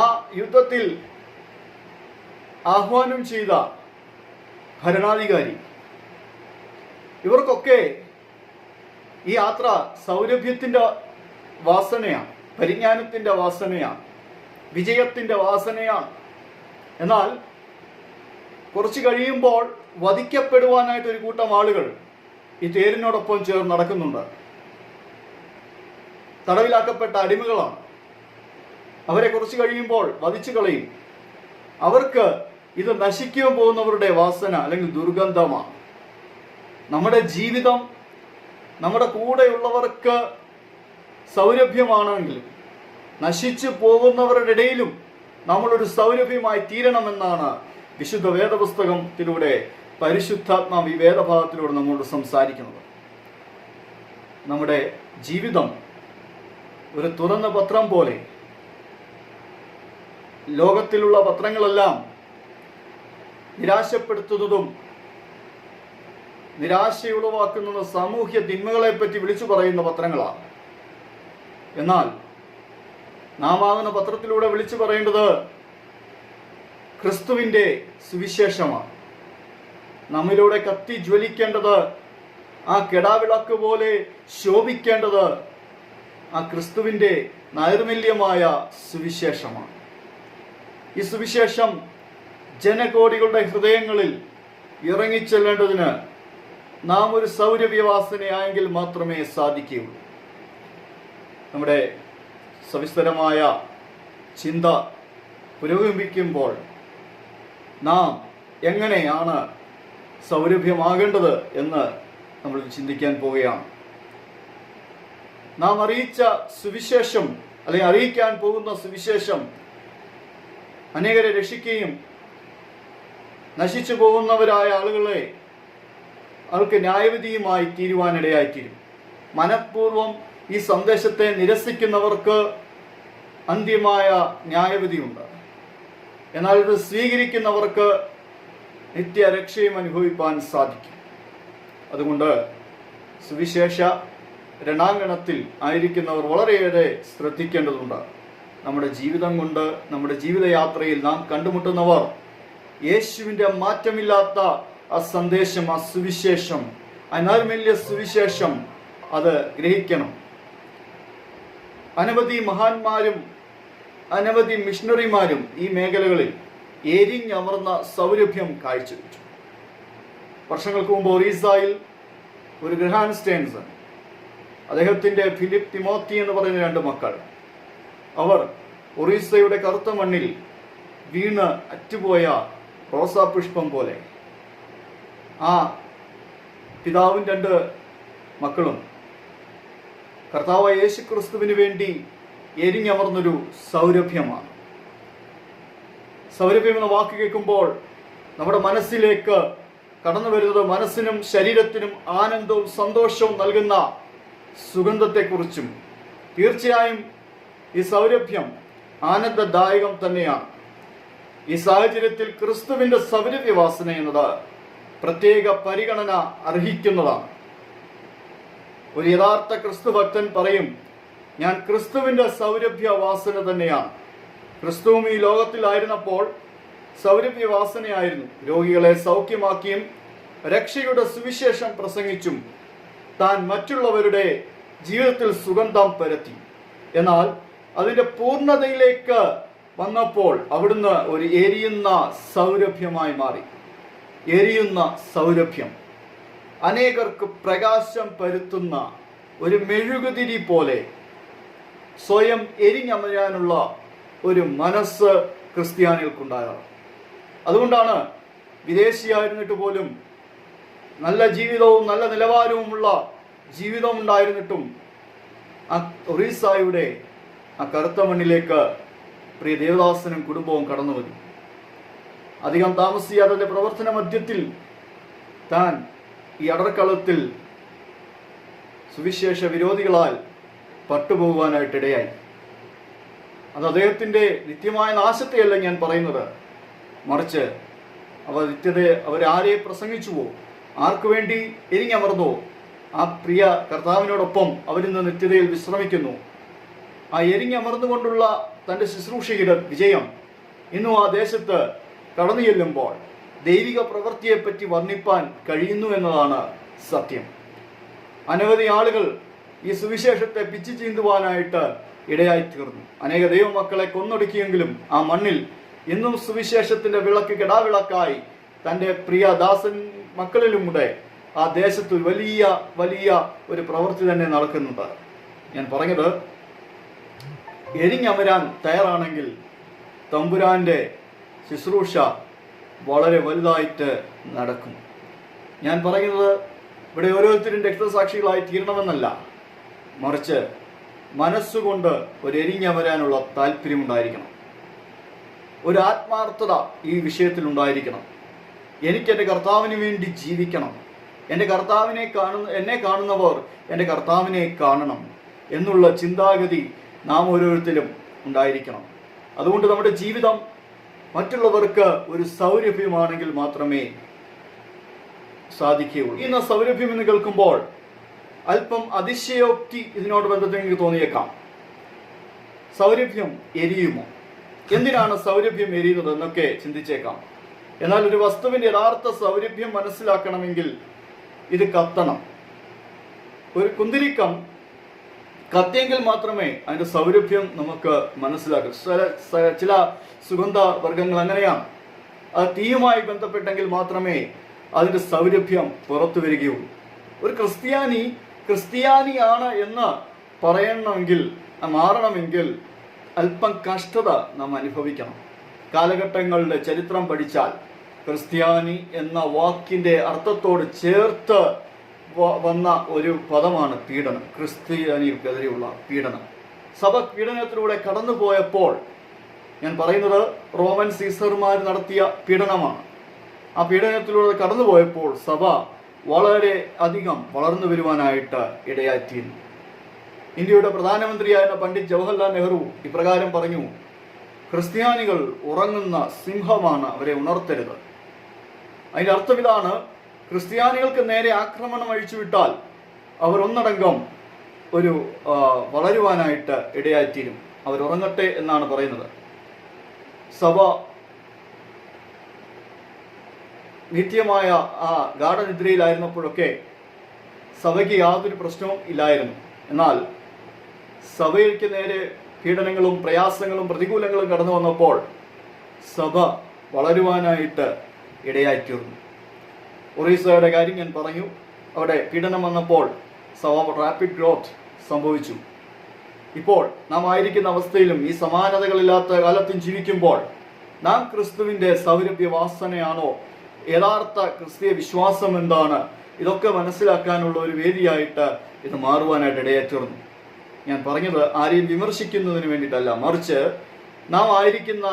ആ യുദ്ധത്തിൽ ആഹ്വാനം ചെയ്ത ഭരണാധികാരി, ഇവർക്കൊക്കെ ഈ യാത്ര സൗരഭ്യത്തിൻ്റെ വാസനയാണ്, പരിജ്ഞാനത്തിൻ്റെ വാസനയാണ്, വിജയത്തിൻ്റെ വാസനയാണ്. എന്നാൽ കുറച്ച് കഴിയുമ്പോൾ വധിക്കപ്പെടുവാനായിട്ട് ഒരു കൂട്ടം ആളുകൾ ഈ തേരിനോടൊപ്പം ചേർന്ന് നടക്കുന്നുണ്ട്. തടവിലാക്കപ്പെട്ട അടിമകളാണ്. അവരെ കുറച്ച് കഴിയുമ്പോൾ വധിച്ചു കളയും. അവർക്ക് ഇത് നശിക്കാൻ പോകുന്നവരുടെ വാസന അല്ലെങ്കിൽ ദുർഗന്ധമാണ്. നമ്മുടെ ജീവിതം നമ്മുടെ കൂടെയുള്ളവർക്ക് സൗരഭ്യമാണെങ്കിലും നശിച്ചു പോകുന്നവരുടെ ഇടയിലും നമ്മളൊരു സൗരഭ്യമായി തീരണമെന്നാണ് വിശുദ്ധ വേദപുസ്തകത്തിലൂടെ പരിശുദ്ധാത്മാവ് ഈ വേദഭാഗത്തിലൂടെ നമ്മോട് സംസാരിക്കുന്നത്. നമ്മുടെ ജീവിതം ഒരു തുറന്ന പത്രം പോലെ, ലോകത്തിലുള്ള പത്രങ്ങളെല്ലാം നിരാശപ്പെടുത്തുന്നതും നിരാശയുളവാക്കുന്നതും സാമൂഹ്യ തിന്മകളെപ്പറ്റി വിളിച്ചു പറയുന്ന പത്രങ്ങളാണ്. എന്നാൽ നാം ആകുന്ന പത്രത്തിലൂടെ വിളിച്ചു പറയേണ്ടത് ക്രിസ്തുവിൻ്റെ സുവിശേഷമാണ്. നമ്മിലൂടെ കത്തി ജ്വലിക്കേണ്ടത്, ആ കെടാവിളക്ക് പോലെ ശോഭിക്കേണ്ടത് ആ ക്രിസ്തുവിൻ്റെ നൈർമല്യമായ സുവിശേഷമാണ്. ഈ സുവിശേഷം ജനകോടികളുടെ ഹൃദയങ്ങളിൽ ഇറങ്ങിച്ചെല്ലേണ്ടതിന് നാം ഒരു സൗരഭ്യവാസനയായെങ്കിൽ മാത്രമേ സാധിക്കുകയുള്ളൂ. നമ്മുടെ സവിസ്തരമായ ചിന്ത പുരോഗമിക്കുമ്പോൾ നാം എങ്ങനെയാണ് സൗരഭ്യമാകേണ്ടത് എന്ന് നമ്മൾ ചിന്തിക്കാൻ പോവുകയാണ്. നാം അറിയിച്ച സുവിശേഷം അല്ലെങ്കിൽ അറിയിക്കാൻ പോകുന്ന സുവിശേഷം അനേകരെ രക്ഷിക്കുകയും നശിച്ചു പോകുന്നവരായ ആൾക്ക് ന്യായവിധിയുമായി തീരുവാനിടയായിത്തീരും. മനഃപൂർവം ഈ സന്ദേശത്തെ നിരസിക്കുന്നവർക്ക് അന്ത്യമായ ന്യായവിധിയുണ്ട്. എന്നാൽ ഇത് സ്വീകരിക്കുന്നവർക്ക് നിത്യരക്ഷയും അനുഭവിപ്പാൻ സാധിക്കും. അതുകൊണ്ട് സുവിശേഷ രണാങ്കണത്തിൽ ആയിരിക്കുന്നവർ വളരെയേറെ ശ്രദ്ധിക്കേണ്ടതുണ്ട്. നമ്മുടെ ജീവിതം കൊണ്ട്, നമ്മുടെ ജീവിതയാത്രയിൽ നാം കണ്ടുമുട്ടുന്നവർ യേശുവിൻ്റെ മാറ്റമില്ലാത്ത ആ സന്ദേശം, ആ സുവിശേഷം, ആ നൈർമല്യ സുവിശേഷം അത് ഗ്രഹിക്കണം. അനവധി മഹാന്മാരും അനവധി മിഷണറിമാരും ഈ മേഖലകളിൽ എരിഞ്ഞമർന്ന സൗരഭ്യം കാഴ്ചവെച്ചു. വർഷങ്ങൾക്ക് മുമ്പ് ഒറീസയിൽ ഒരു ഗ്രഹാൻ സ്റ്റേൻസൺ, അദ്ദേഹത്തിൻ്റെ ഫിലിപ്പ്, തിമോത്തി എന്ന് പറയുന്ന 2 മക്കൾ, അവർ ഒറീസയുടെ കറുത്ത മണ്ണിൽ വീണ് അറ്റുപോയ റോസാപുഷ്പം പോലെ ആ പിതാവും 2 മക്കളും കർത്താവായ യേശു ക്രിസ്തുവിന് വേണ്ടി എരിഞ്ഞമർന്നൊരു സൗരഭ്യമാണ്. സൗരഭ്യം എന്ന വാക്ക് കേൾക്കുമ്പോൾ നമ്മുടെ മനസ്സിലേക്ക് കടന്നു വരുന്നത് മനസ്സിനും ശരീരത്തിനും ആനന്ദവും സന്തോഷവും നൽകുന്ന സുഗന്ധത്തെക്കുറിച്ചും, തീർച്ചയായും ഈ സൗരഭ്യം ആനന്ദദായകം തന്നെയാണ്. ഈ സാഹചര്യത്തിൽ ക്രിസ്തുവിൻ്റെ സൗരഭ്യവാസന എന്നത് പ്രത്യേക പരിഗണന അർഹിക്കുന്നതാണ്. ഒരു യഥാർത്ഥ ക്രിസ്തു ഭക്തൻ പറയും, ഞാൻ ക്രിസ്തുവിൻ്റെ സൗരഭ്യവാസന തന്നെയാണ്. ക്രിസ്തുവും ഈ ലോകത്തിലായിരുന്നപ്പോൾ സൗരഭ്യവാസനയായിരുന്നു. രോഗികളെ സൗഖ്യമാക്കിയും രക്ഷയുടെ സുവിശേഷം പ്രസംഗിച്ചും താൻ മറ്റുള്ളവരുടെ ജീവിതത്തിൽ സുഗന്ധം പരത്തി. എന്നാൽ അതിൻ്റെ പൂർണ്ണതയിലേക്ക് വന്നപ്പോൾ അവിടുന്ന് ഒരു എരിയുന്ന സൗരഭ്യമായി മാറി. എരിയുന്ന സൗരഭ്യം, അനേകർക്ക് പ്രകാശം പരത്തുന്ന ഒരു മെഴുകുതിരി പോലെ സ്വയം എരിഞ്ഞമരാനുള്ള ഒരു മനസ്സ് ക്രിസ്ത്യാനികൾക്കുണ്ടാകണം. അതുകൊണ്ടാണ് വിദേശിയായിരുന്നിട്ട് പോലും നല്ല ജീവിതവും നല്ല നിലവാരവുമുള്ള ജീവിതം ഉണ്ടായിരുന്നിട്ടും ആ ഒറീസയുടെ ആ കറുത്ത മണ്ണിലേക്ക് പ്രിയ ദേവദാസനും കുടുംബവും കടന്നു വന്നു. അധികം താമസിയാതെ തന്റെ പ്രവർത്തന മധ്യത്തിൽ താൻ ഈ അടർക്കളത്തിൽ സുവിശേഷ വിരോധികളാൽ പട്ടുപോകുവാനായിട്ടിടയായി. അത് അദ്ദേഹത്തിൻ്റെ നിത്യമായ നാശത്തെയല്ല ഞാൻ പറയുന്നത്, മറിച്ച് അവരാരെ പ്രസംഗിച്ചുവോ, ആർക്കു വേണ്ടി എരിഞ്ഞമർന്നോ ആ പ്രിയ കർത്താവിനോടൊപ്പം അവരിന്ന് നിത്യതയിൽ വിശ്രമിക്കുന്നു. ആ എരിഞ്ഞമർന്നുകൊണ്ടുള്ള തൻ്റെ ശുശ്രൂഷയുടെ വിജയം ഇന്നും ആ ദേശത്ത് കടന്നു ചെല്ലുമ്പോൾ ദൈവിക പ്രവൃത്തിയെപ്പറ്റി വർണ്ണിപ്പാൻ കഴിയുന്നു എന്നതാണ് സത്യം. അനവധി ആളുകൾ ഈ സുവിശേഷത്തെ പിച്ചു ചീന്തുവാനായിട്ട് ഇടയായിത്തീർന്നു. അനേക ദൈവമക്കളെ കൊന്നൊടുക്കിയെങ്കിലും ആ മണ്ണിൽ ഇന്നും സുവിശേഷത്തിന്റെ വിളക്ക് കെടാവിളക്കായി തൻ്റെ പ്രിയ ദാസൻ മക്കളിലുമുടെ ആ ദേശത്ത് വലിയ വലിയ ഒരു പ്രവൃത്തി തന്നെ നടക്കുന്നുണ്ട്. ഞാൻ പറഞ്ഞത്, എരിഞ്ഞമരാൻ തയ്യാറാണെങ്കിൽ തമ്പുരാന്റെ ശുശ്രൂഷ വളരെ വലുതായിട്ട് നടക്കും. ഞാൻ പറയുന്നത് ഇവിടെ ഓരോരുത്തരും രക്തസാക്ഷികളായി തീരണമെന്നല്ല, മറിച്ച് മനസ്സുകൊണ്ട് ഒരു എരിഞ്ഞമരാനുള്ള താല്പര്യമുണ്ടായിരിക്കണം, ഒരു ആത്മാർത്ഥത ഈ വിഷയത്തിൽ ഉണ്ടായിരിക്കണം. എനിക്ക് എൻ്റെ കർത്താവിന് വേണ്ടി ജീവിക്കണം, എൻ്റെ കർത്താവിനെ എന്നെ കാണുന്നവർ എൻ്റെ കർത്താവിനെ കാണണം എന്നുള്ള ചിന്താഗതി നാം ഓരോരുത്തരും ഉണ്ടായിരിക്കണം. അതുകൊണ്ട് നമ്മുടെ ജീവിതം മറ്റുള്ളവർക്ക് ഒരു സൗരഭ്യമാണെങ്കിൽ മാത്രമേ സാധിക്കുകയുള്ളൂ. ഇന്ന് സൗരഭ്യം എന്ന് കേൾക്കുമ്പോൾ അല്പം അതിശയോക്തി ഇതിനോട് ബന്ധത്തിൽ എനിക്ക് തോന്നിയേക്കാം. സൗരഭ്യം എരിയുമോ? എന്തിനാണ് സൗരഭ്യം എരിയുന്നത് എന്നൊക്കെ ചിന്തിച്ചേക്കാം. എന്നാൽ ഒരു വസ്തുവിന്റെ യഥാർത്ഥ സൗരഭ്യം മനസ്സിലാക്കണമെങ്കിൽ ഇത് കത്തണം. ഒരു കുന്തിരിക്കം കത്തിയെങ്കിൽ മാത്രമേ അതിന്റെ സൗരഭ്യം നമുക്ക് മനസ്സിലാക്കൂ. ചില സുഗന്ധ വർഗങ്ങൾ അങ്ങനെയാണ്, അത് തീയുമായി ബന്ധപ്പെട്ടെങ്കിൽ മാത്രമേ അതിന്റെ സൗരഭ്യം പുറത്തു വരികയുള്ളൂ. ഒരു ക്രിസ്ത്യാനിയാണ് എന്ന് പറയണമെങ്കിൽ, മാറണമെങ്കിൽ അല്പം കഷ്ടത നാം അനുഭവിക്കണം. കാലഘട്ടങ്ങളുടെ ചരിത്രം പഠിച്ചാൽ ക്രിസ്ത്യാനി എന്ന വാക്കിന്റെ അർത്ഥത്തോട് ചേർത്ത് വന്ന ഒരു പദമാണ് പീഡനം. ക്രിസ്ത്യാനിക്കെതിരെയുള്ള പീഡനം. സഭ പീഡനത്തിലൂടെ കടന്നുപോയപ്പോൾ, ഞാൻ പറയുന്നത് റോമൻ സീസർമാർ നടത്തിയ പീഡനമാണ്. ആ പീഡനത്തിലൂടെ കടന്നുപോയപ്പോൾ സഭ വളരെ അധികം വളർന്നു വരുവാനായിട്ട് ഇടയായിത്തീരുന്നു. ഇന്ത്യയുടെ പ്രധാനമന്ത്രിയായിരുന്ന പണ്ഡിറ്റ് ജവഹർലാൽ നെഹ്റു ഇപ്രകാരം പറഞ്ഞു: ക്രിസ്ത്യാനികൾ ഉറങ്ങുന്ന സിംഹമാണ്, അവരെ ഉണർത്തരുത്. അതിൻ്റെ അർത്ഥം ഇതാണ്: ക്രിസ്ത്യാനികൾക്ക് നേരെ ആക്രമണം അഴിച്ചുവിട്ടാൽ അവർ ഒന്നടങ്കം വളരുവാനായിട്ട് ഇടയായിത്തീരും. അവരുറങ്ങട്ടെ എന്നാണ് പറയുന്നത്. സഭ നിത്യമായ ആ ഗാഠനിദ്രയിലായിരുന്നപ്പോഴൊക്കെ സഭയ്ക്ക് യാതൊരു പ്രശ്നവും ഇല്ലായിരുന്നു. എന്നാൽ സഭയ്ക്ക് നേരെ പീഡനങ്ങളും പ്രയാസങ്ങളും പ്രതികൂലങ്ങളും കടന്നു വന്നപ്പോൾ സഭ വളരുവാനായിട്ട് ഇടയായിത്തീർന്നു. ഒറീസയുടെ കാര്യം ഞാൻ പറഞ്ഞു. അവിടെ പീഡനം വന്നപ്പോൾ സഭ റാപ്പിഡ് ഗ്രോത്ത് സംഭവിച്ചു. ഇപ്പോൾ നാം ആയിരിക്കുന്ന അവസ്ഥയിലും ഈ സമാനതകളില്ലാത്ത കാലത്തും ജീവിക്കുമ്പോൾ നാം ക്രിസ്തുവിൻ്റെ സൗരഭ്യവാസനയാണോ, യഥാർത്ഥ ക്രിസ്തീയ വിശ്വാസം എന്താണ്, ഇതൊക്കെ മനസ്സിലാക്കാനുള്ള ഒരു വേദിയായിട്ട് ഇത് മാറുവാനായിട്ട് ഇടയായിത്തീർന്നു. ഞാൻ പറഞ്ഞത് ആരെയും വിമർശിക്കുന്നതിന് വേണ്ടിയിട്ടല്ല, മറിച്ച് നാം ആയിരിക്കുന്ന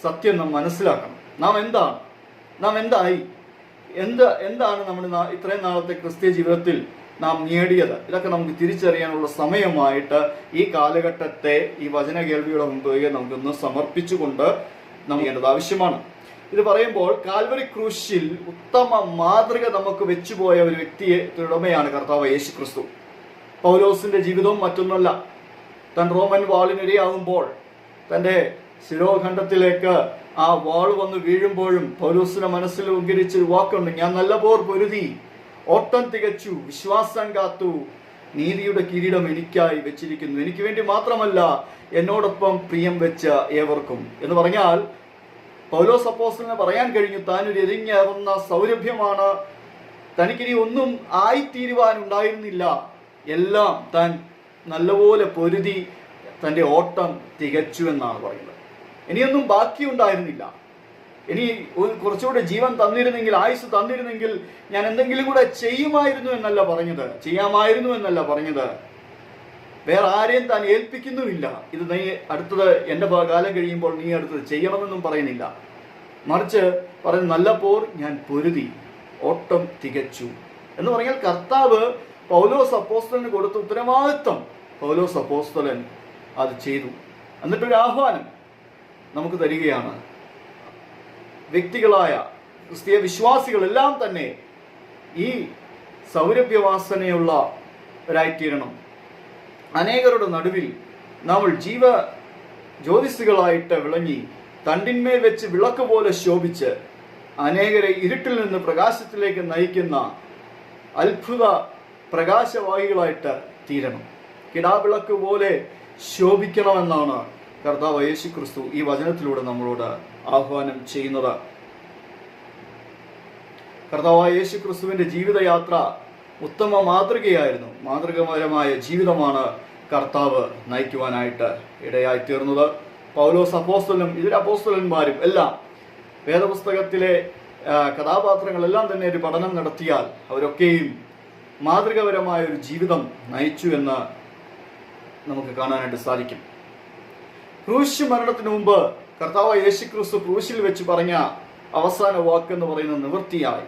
സത്യം നാം മനസ്സിലാക്കണം. നാം എന്തായി, എന്താണ് നമ്മുടെ ഇത്രയും നാളത്തെ ക്രിസ്തീയ ജീവിതത്തിൽ നാം നേടിയത്, ഇതൊക്കെ നമുക്ക് തിരിച്ചറിയാനുള്ള സമയമായിട്ട് ഈ കാലഘട്ടത്തെ ഈ വചന കേൾവിയുടെ മുമ്പ് നമുക്കൊന്ന് സമർപ്പിച്ചുകൊണ്ട് നമുക്ക് ആവശ്യമാണ്. ഇത് പറയുമ്പോൾ കാൽവരി ക്രൂശിൽ ഉത്തമ മാതൃക നമുക്ക് വെച്ചുപോയ ഒരു വ്യക്തിയെ ഉടമയാണ് കർത്താവ് യേശു ക്രിസ്തു. പൗലോസിന്റെ ജീവിതവും മറ്റൊന്നല്ല. താൻ റോമൻ വാളിനിരയാകുമ്പോൾ തൻ്റെ ശിരോഖണ്ഡത്തിലേക്ക് ആ വാൾ വന്ന് വീഴുമ്പോഴും പൗലോസിന്റെ മനസ്സിൽ ഉദ്ധരിച്ചൊരു വാക്കുണ്ട്: ഞാൻ നല്ല പോർ പൊരുതി, ഓട്ടം തികച്ചു, വിശ്വാസം കാത്തു, നീതിയുടെ കിരീടം എനിക്കായി വെച്ചിരിക്കുന്നു, എനിക്ക് വേണ്ടി മാത്രമല്ല എന്നോടൊപ്പം പ്രിയം വെച്ച ഏവർക്കും. എന്ന് പറഞ്ഞാൽ പൗലോസ് അപ്പോസ്തലന് പറയാൻ കഴിഞ്ഞു, താൻ ഒരു എരിഞ്ഞേറുന്ന സൗരഭ്യമാണ്, തനിക്കിനി ഒന്നും ആയിത്തീരുവാനുണ്ടായിരുന്നില്ല, എല്ലാം താൻ നല്ലപോലെ പൊരുതി തൻ്റെ ഓട്ടം തികച്ചു എന്നാണ് പറയുന്നത്. ഇനിയൊന്നും ബാക്കിയുണ്ടായിരുന്നില്ല. ഇനി കുറച്ചുകൂടെ ജീവൻ തന്നിരുന്നെങ്കിൽ, ആയുസ് തന്നിരുന്നെങ്കിൽ ഞാൻ എന്തെങ്കിലും കൂടെ ചെയ്യാമായിരുന്നു എന്നല്ല പറഞ്ഞത്. വേറെ ആരെയും താൻ ഏൽപ്പിക്കുന്നുമില്ല. ഇത് നീ അടുത്തത് എൻ്റെ കാലം കഴിയുമ്പോൾ നീ അടുത്തത് ചെയ്യണമെന്നും പറയുന്നില്ല. മറിച്ച് പറയുന്ന നല്ല പോർ ഞാൻ പൊരുതി, ഓട്ടം തികച്ചു എന്ന് പറഞ്ഞാൽ കർത്താവ് പൗലോസ് അപ്പോസ്തലന് കൊടുത്ത ഉത്തരവാദിത്വം പൗലോസ് അപ്പോസ്തലൻ അത് ചെയ്തു. എന്നിട്ടൊരു ആഹ്വാനം നമുക്ക് തരികയാണ്. വ്യക്തികളായ ക്രിസ്തീയ വിശ്വാസികളെല്ലാം തന്നെ ഈ സൗരഭ്യവാസനയുള്ളവരായിത്തീരണം. അനേകരുടെ നടുവിൽ നമ്മൾ ജ്യോതിസുകളായിട്ട് വിളങ്ങി തണ്ടിന്മേൽ വെച്ച് വിളക്ക് പോലെ ശോഭിച്ച് അനേകരെ ഇരുട്ടിൽ നിന്ന് പ്രകാശത്തിലേക്ക് നയിക്കുന്ന അത്ഭുത പ്രകാശവാഹികളായിട്ട് തീരണം. കിടാവിളക്ക് പോലെ ശോഭിക്കണമെന്നാണ് കർത്താവ് യേശു ക്രിസ്തു ഈ വചനത്തിലൂടെ നമ്മളോട് ആഹ്വാനം ചെയ്യുന്നത്. കർത്താവായ യേശു ക്രിസ്തുവിന്റെ ജീവിതയാത്ര ഉത്തമ മാതൃകയായിരുന്നു. മാതൃകപരമായ ജീവിതമാണ് കർത്താവ് നയിക്കുവാനായിട്ട് ഇടയായിത്തീർന്നത്. പൗലോസ് അപ്പോസ്തലനും ഇതര അപ്പോസ്തലന്മാരും എല്ലാം വേദപുസ്തകത്തിലെ കഥാപാത്രങ്ങളെല്ലാം തന്നെ ഒരു പഠനം നടത്തിയാൽ അവരൊക്കെയും മാതൃകപരമായ ഒരു ജീവിതം നയിച്ചു എന്ന് നമുക്ക് കാണാനായിട്ട് സാധിക്കും. ക്രൂശ് മരണത്തിന് മുമ്പ് കർത്താവ് യേശു ക്രിസ്തു ക്രൂശിൽ വെച്ച് പറഞ്ഞ അവസാന വാക്കെന്ന് പറയുന്നത് നിവൃത്തിയായി.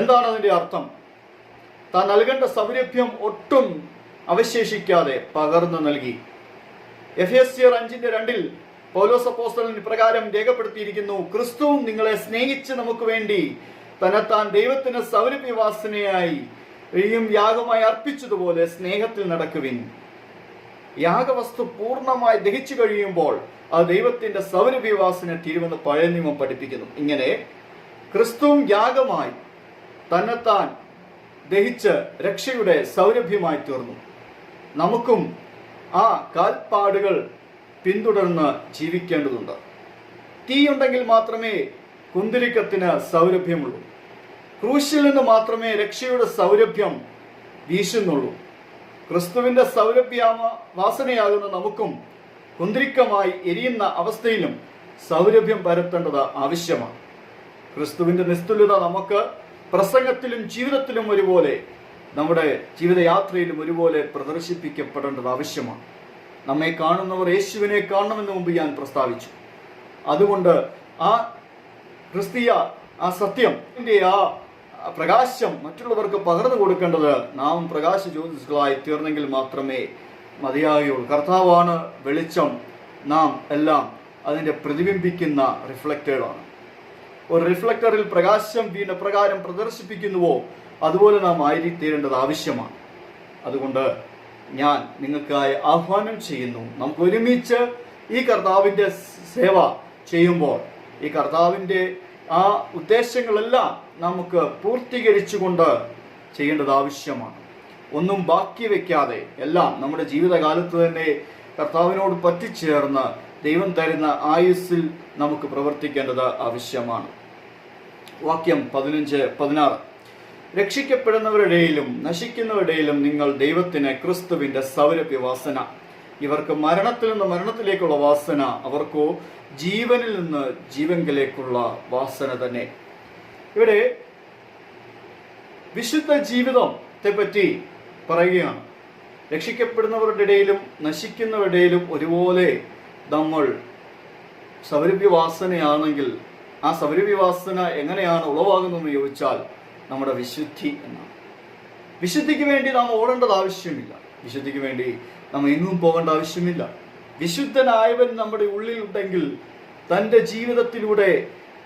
എന്താണ് അതിൻ്റെ അർത്ഥം? താൻ നൽകേണ്ട സൗരഭ്യം ഒട്ടും അവശേഷിക്കാതെ പകർന്നു നൽകി. എഫേസ്യർ 5:2 പൗലോസ് അപ്പോസ്തലൻ ഇപ്രകാരം രേഖപ്പെടുത്തിയിരിക്കുന്നു: ക്രിസ്തുവും നിങ്ങളെ സ്നേഹിച്ച് നമുക്ക് വേണ്ടി തന്നെത്താൻ ദൈവത്തിന് സൗരഭ്യവാസനയായി യാഗമായി അർപ്പിച്ചതുപോലെ സ്നേഹത്തിൽ നടക്കുവിൻ. യാഗവസ്തു പൂർണ്ണമായി ദഹിച്ചു കഴിയുമ്പോൾ അത് ദൈവത്തിന്റെ സൗരഭ്യവാസന തീരുമെന്ന് പഴയ നിയമം പഠിപ്പിക്കുന്നു. ഇങ്ങനെ ക്രിസ്തുവും യാഗമായി തന്നെത്താൻ ദഹിച്ച് രക്ഷയുടെ സൗരഭ്യമായി തീർന്നു. നമുക്കും ആ കാൽപ്പാടുകൾ പിന്തുടർന്ന് ജീവിക്കേണ്ടതുണ്ട്. തീയുണ്ടെങ്കിൽ മാത്രമേ കുന്തിരിക്കത്തിന് സൗരഭ്യമുള്ളൂ. ക്രൂശിൽ നിന്ന് മാത്രമേ രക്ഷയുടെ സൗരഭ്യം വീശുന്നുള്ളൂ. ക്രിസ്തുവിന്റെ വാസനയാകുന്ന നമുക്കും കുന്തിരിക്കമായി എരിയുന്ന അവസ്ഥയിലും സൗരഭ്യം പരത്തേണ്ടത് ആവശ്യമാണ്. ക്രിസ്തുവിന്റെ നിസ്തുല്യത നമുക്ക് പ്രസംഗത്തിലും ജീവിതത്തിലും ഒരുപോലെ, നമ്മുടെ ജീവിതയാത്രയിലും ഒരുപോലെ പ്രദർശിപ്പിക്കപ്പെടേണ്ടത് ആവശ്യമാണ്. നമ്മെ കാണുന്നവർ യേശുവിനെ കാണണമെന്ന് മുമ്പ് ഞാൻ പ്രസ്താവിച്ചു. അതുകൊണ്ട് ആ ക്രിസ്തീയ ആ സത്യത്തിന്റെ ആ പ്രകാശം മറ്റുള്ളവർക്ക് പകർന്നു കൊടുക്കേണ്ടത് നാം പ്രകാശ ജ്യോതിസുകളായി തീർന്നെങ്കിൽ മാത്രമേ മതിയാകുകയുള്ളൂ. കർത്താവാണ് വെളിച്ചം, നാം എല്ലാം അതിൻ്റെ പ്രതിബിംബിക്കുന്ന റിഫ്ലക്റ്റേഴ്സാണ്. ഒരു റിഫ്ലക്ടറിൽ പ്രകാശം വീണ പ്രകാരം പ്രദർശിപ്പിക്കുന്നുവോ അതുപോലെ നാം ആയിത്തീരേണ്ടത് ആവശ്യമാണ്. അതുകൊണ്ട് ഞാൻ നിങ്ങൾക്കായി ആഹ്വാനം ചെയ്യുന്നു, നമുക്ക് ഒരുമിച്ച് ഈ കർത്താവിൻ്റെ സേവ ചെയ്യുമ്പോൾ ഈ കർത്താവിൻ്റെ ആ ഉദ്ദേശങ്ങളെല്ലാം നമുക്ക് പൂർത്തീകരിച്ചുകൊണ്ട് ചെയ്യേണ്ടത് ആവശ്യമാണ്. ഒന്നും ബാക്കി വയ്ക്കാതെ എല്ലാം നമ്മുടെ ജീവിതകാലത്ത് തന്നെ കർത്താവിനോട് പറ്റിച്ചേർന്ന് ദൈവം തരുന്ന ആയുസ്സിൽ നമുക്ക് പ്രവർത്തിക്കേണ്ടത് ആവശ്യമാണ്. വാക്യം 15-16. രക്ഷിക്കപ്പെടുന്നവരുടെയിലും നശിക്കുന്നവരുടെയിലും നിങ്ങൾ ദൈവത്തിന് ക്രിസ്തുവിന്റെ സൗരഭ്യവാസന. ഇവർക്ക് മരണത്തിൽ നിന്ന് മരണത്തിലേക്കുള്ള വാസന, അവർക്കോ ജീവനിൽ നിന്ന് ജീവങ്കിലേക്കുള്ള വാസന തന്നെ. ഇവിടെ വിശുദ്ധ ജീവിതത്തെ പറ്റി പറയുകയാണ്. രക്ഷിക്കപ്പെടുന്നവരുടെ ഇടയിലും നശിക്കുന്നവരുടെയിലും ഒരുപോലെ നമ്മൾ സൗരഭ്യവാസനയാണെങ്കിൽ ആ സൗരഭ്യവാസന എങ്ങനെയാണ് ഉളവാകുന്നതെന്ന് ചോദിച്ചാൽ നമ്മുടെ വിശുദ്ധി എന്നാണ്. വിശുദ്ധിക്ക് വേണ്ടി നാം ഓടേണ്ടത് ആവശ്യമില്ല. വിശുദ്ധിക്ക് വേണ്ടി നാം എങ്ങും പോകേണ്ട ആവശ്യമില്ല. വിശുദ്ധനായവൻ നമ്മുടെ ഉള്ളിലുണ്ടെങ്കിൽ തൻ്റെ ജീവിതത്തിലൂടെ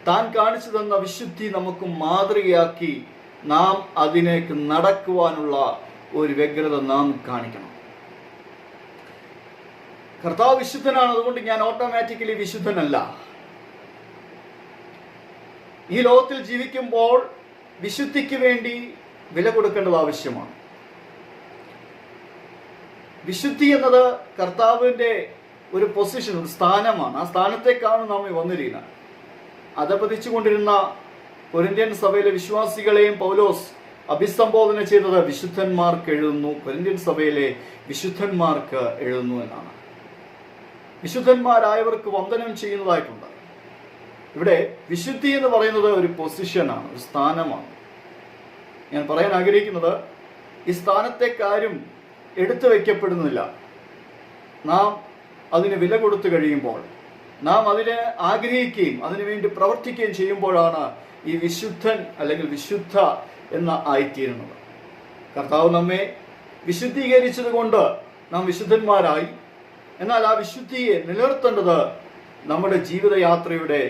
താൻ കാണിച്ചു തന്ന വിശുദ്ധി നമുക്ക് മാതൃകയാക്കി നാം അതിലേക്ക് നടക്കുവാനുള്ള ഒരു വ്യഗ്രത നാം കാണിക്കണം. കർത്താവ് വിശുദ്ധനാണ്, അതുകൊണ്ട് ഞാൻ ഓട്ടോമാറ്റിക്കലി വിശുദ്ധനല്ല. ഈ ലോകത്തിൽ ജീവിക്കുമ്പോൾ വിശുദ്ധിക്ക് വേണ്ടി വില കൊടുക്കേണ്ടത് ആവശ്യമാണ്. വിശുദ്ധി എന്നത് കർത്താവിൻ്റെ ഒരു പൊസിഷൻ, ഒരു സ്ഥാനമാണ്. ആ സ്ഥാനത്തേക്കാണ് നാം വന്നിരിക്കുന്നത്. അധപതിച്ചുകൊണ്ടിരുന്ന കൊരിന്ത്യൻ സഭയിലെ വിശ്വാസികളെയും പൗലോസ് അഭിസംബോധന ചെയ്തത് വിശുദ്ധന്മാർക്ക് എഴുതുന്നു, കൊരിന്ത്യൻ സഭയിലെ വിശുദ്ധന്മാർക്ക് എഴുതുന്നു എന്നാണ്. വിശുദ്ധന്മാരായവർക്ക് വന്ദനം ചെയ്യുന്നതായിട്ടുണ്ട്. ഇവിടെ വിശുദ്ധി എന്ന് പറയുന്നത് ഒരു പൊസിഷനാണ്, ഒരു സ്ഥാനമാണ്. ഞാൻ പറയാൻ ആഗ്രഹിക്കുന്നത്, ഈ സ്ഥാനത്തെക്കാരും എടുത്തു വയ്ക്കപ്പെടുന്നില്ല. നാം അതിന് വില കൊടുത്തു കഴിയുമ്പോൾ, നാം അതിനെ ആഗ്രഹിക്കുകയും അതിനുവേണ്ടി പ്രവർത്തിക്കുകയും ചെയ്യുമ്പോഴാണ് ഈ വിശുദ്ധൻ അല്ലെങ്കിൽ വിശുദ്ധ എന്ന് ആയിത്തീരുന്നത്. കർത്താവ് നമ്മെ വിശുദ്ധീകരിച്ചത് കൊണ്ട് നാം വിശുദ്ധന്മാരായി. എന്നാൽ ആ വിശുദ്ധിയെ നിലനിർത്തേണ്ടത് നമ്മുടെ ജീവിതയാത്രയുടെ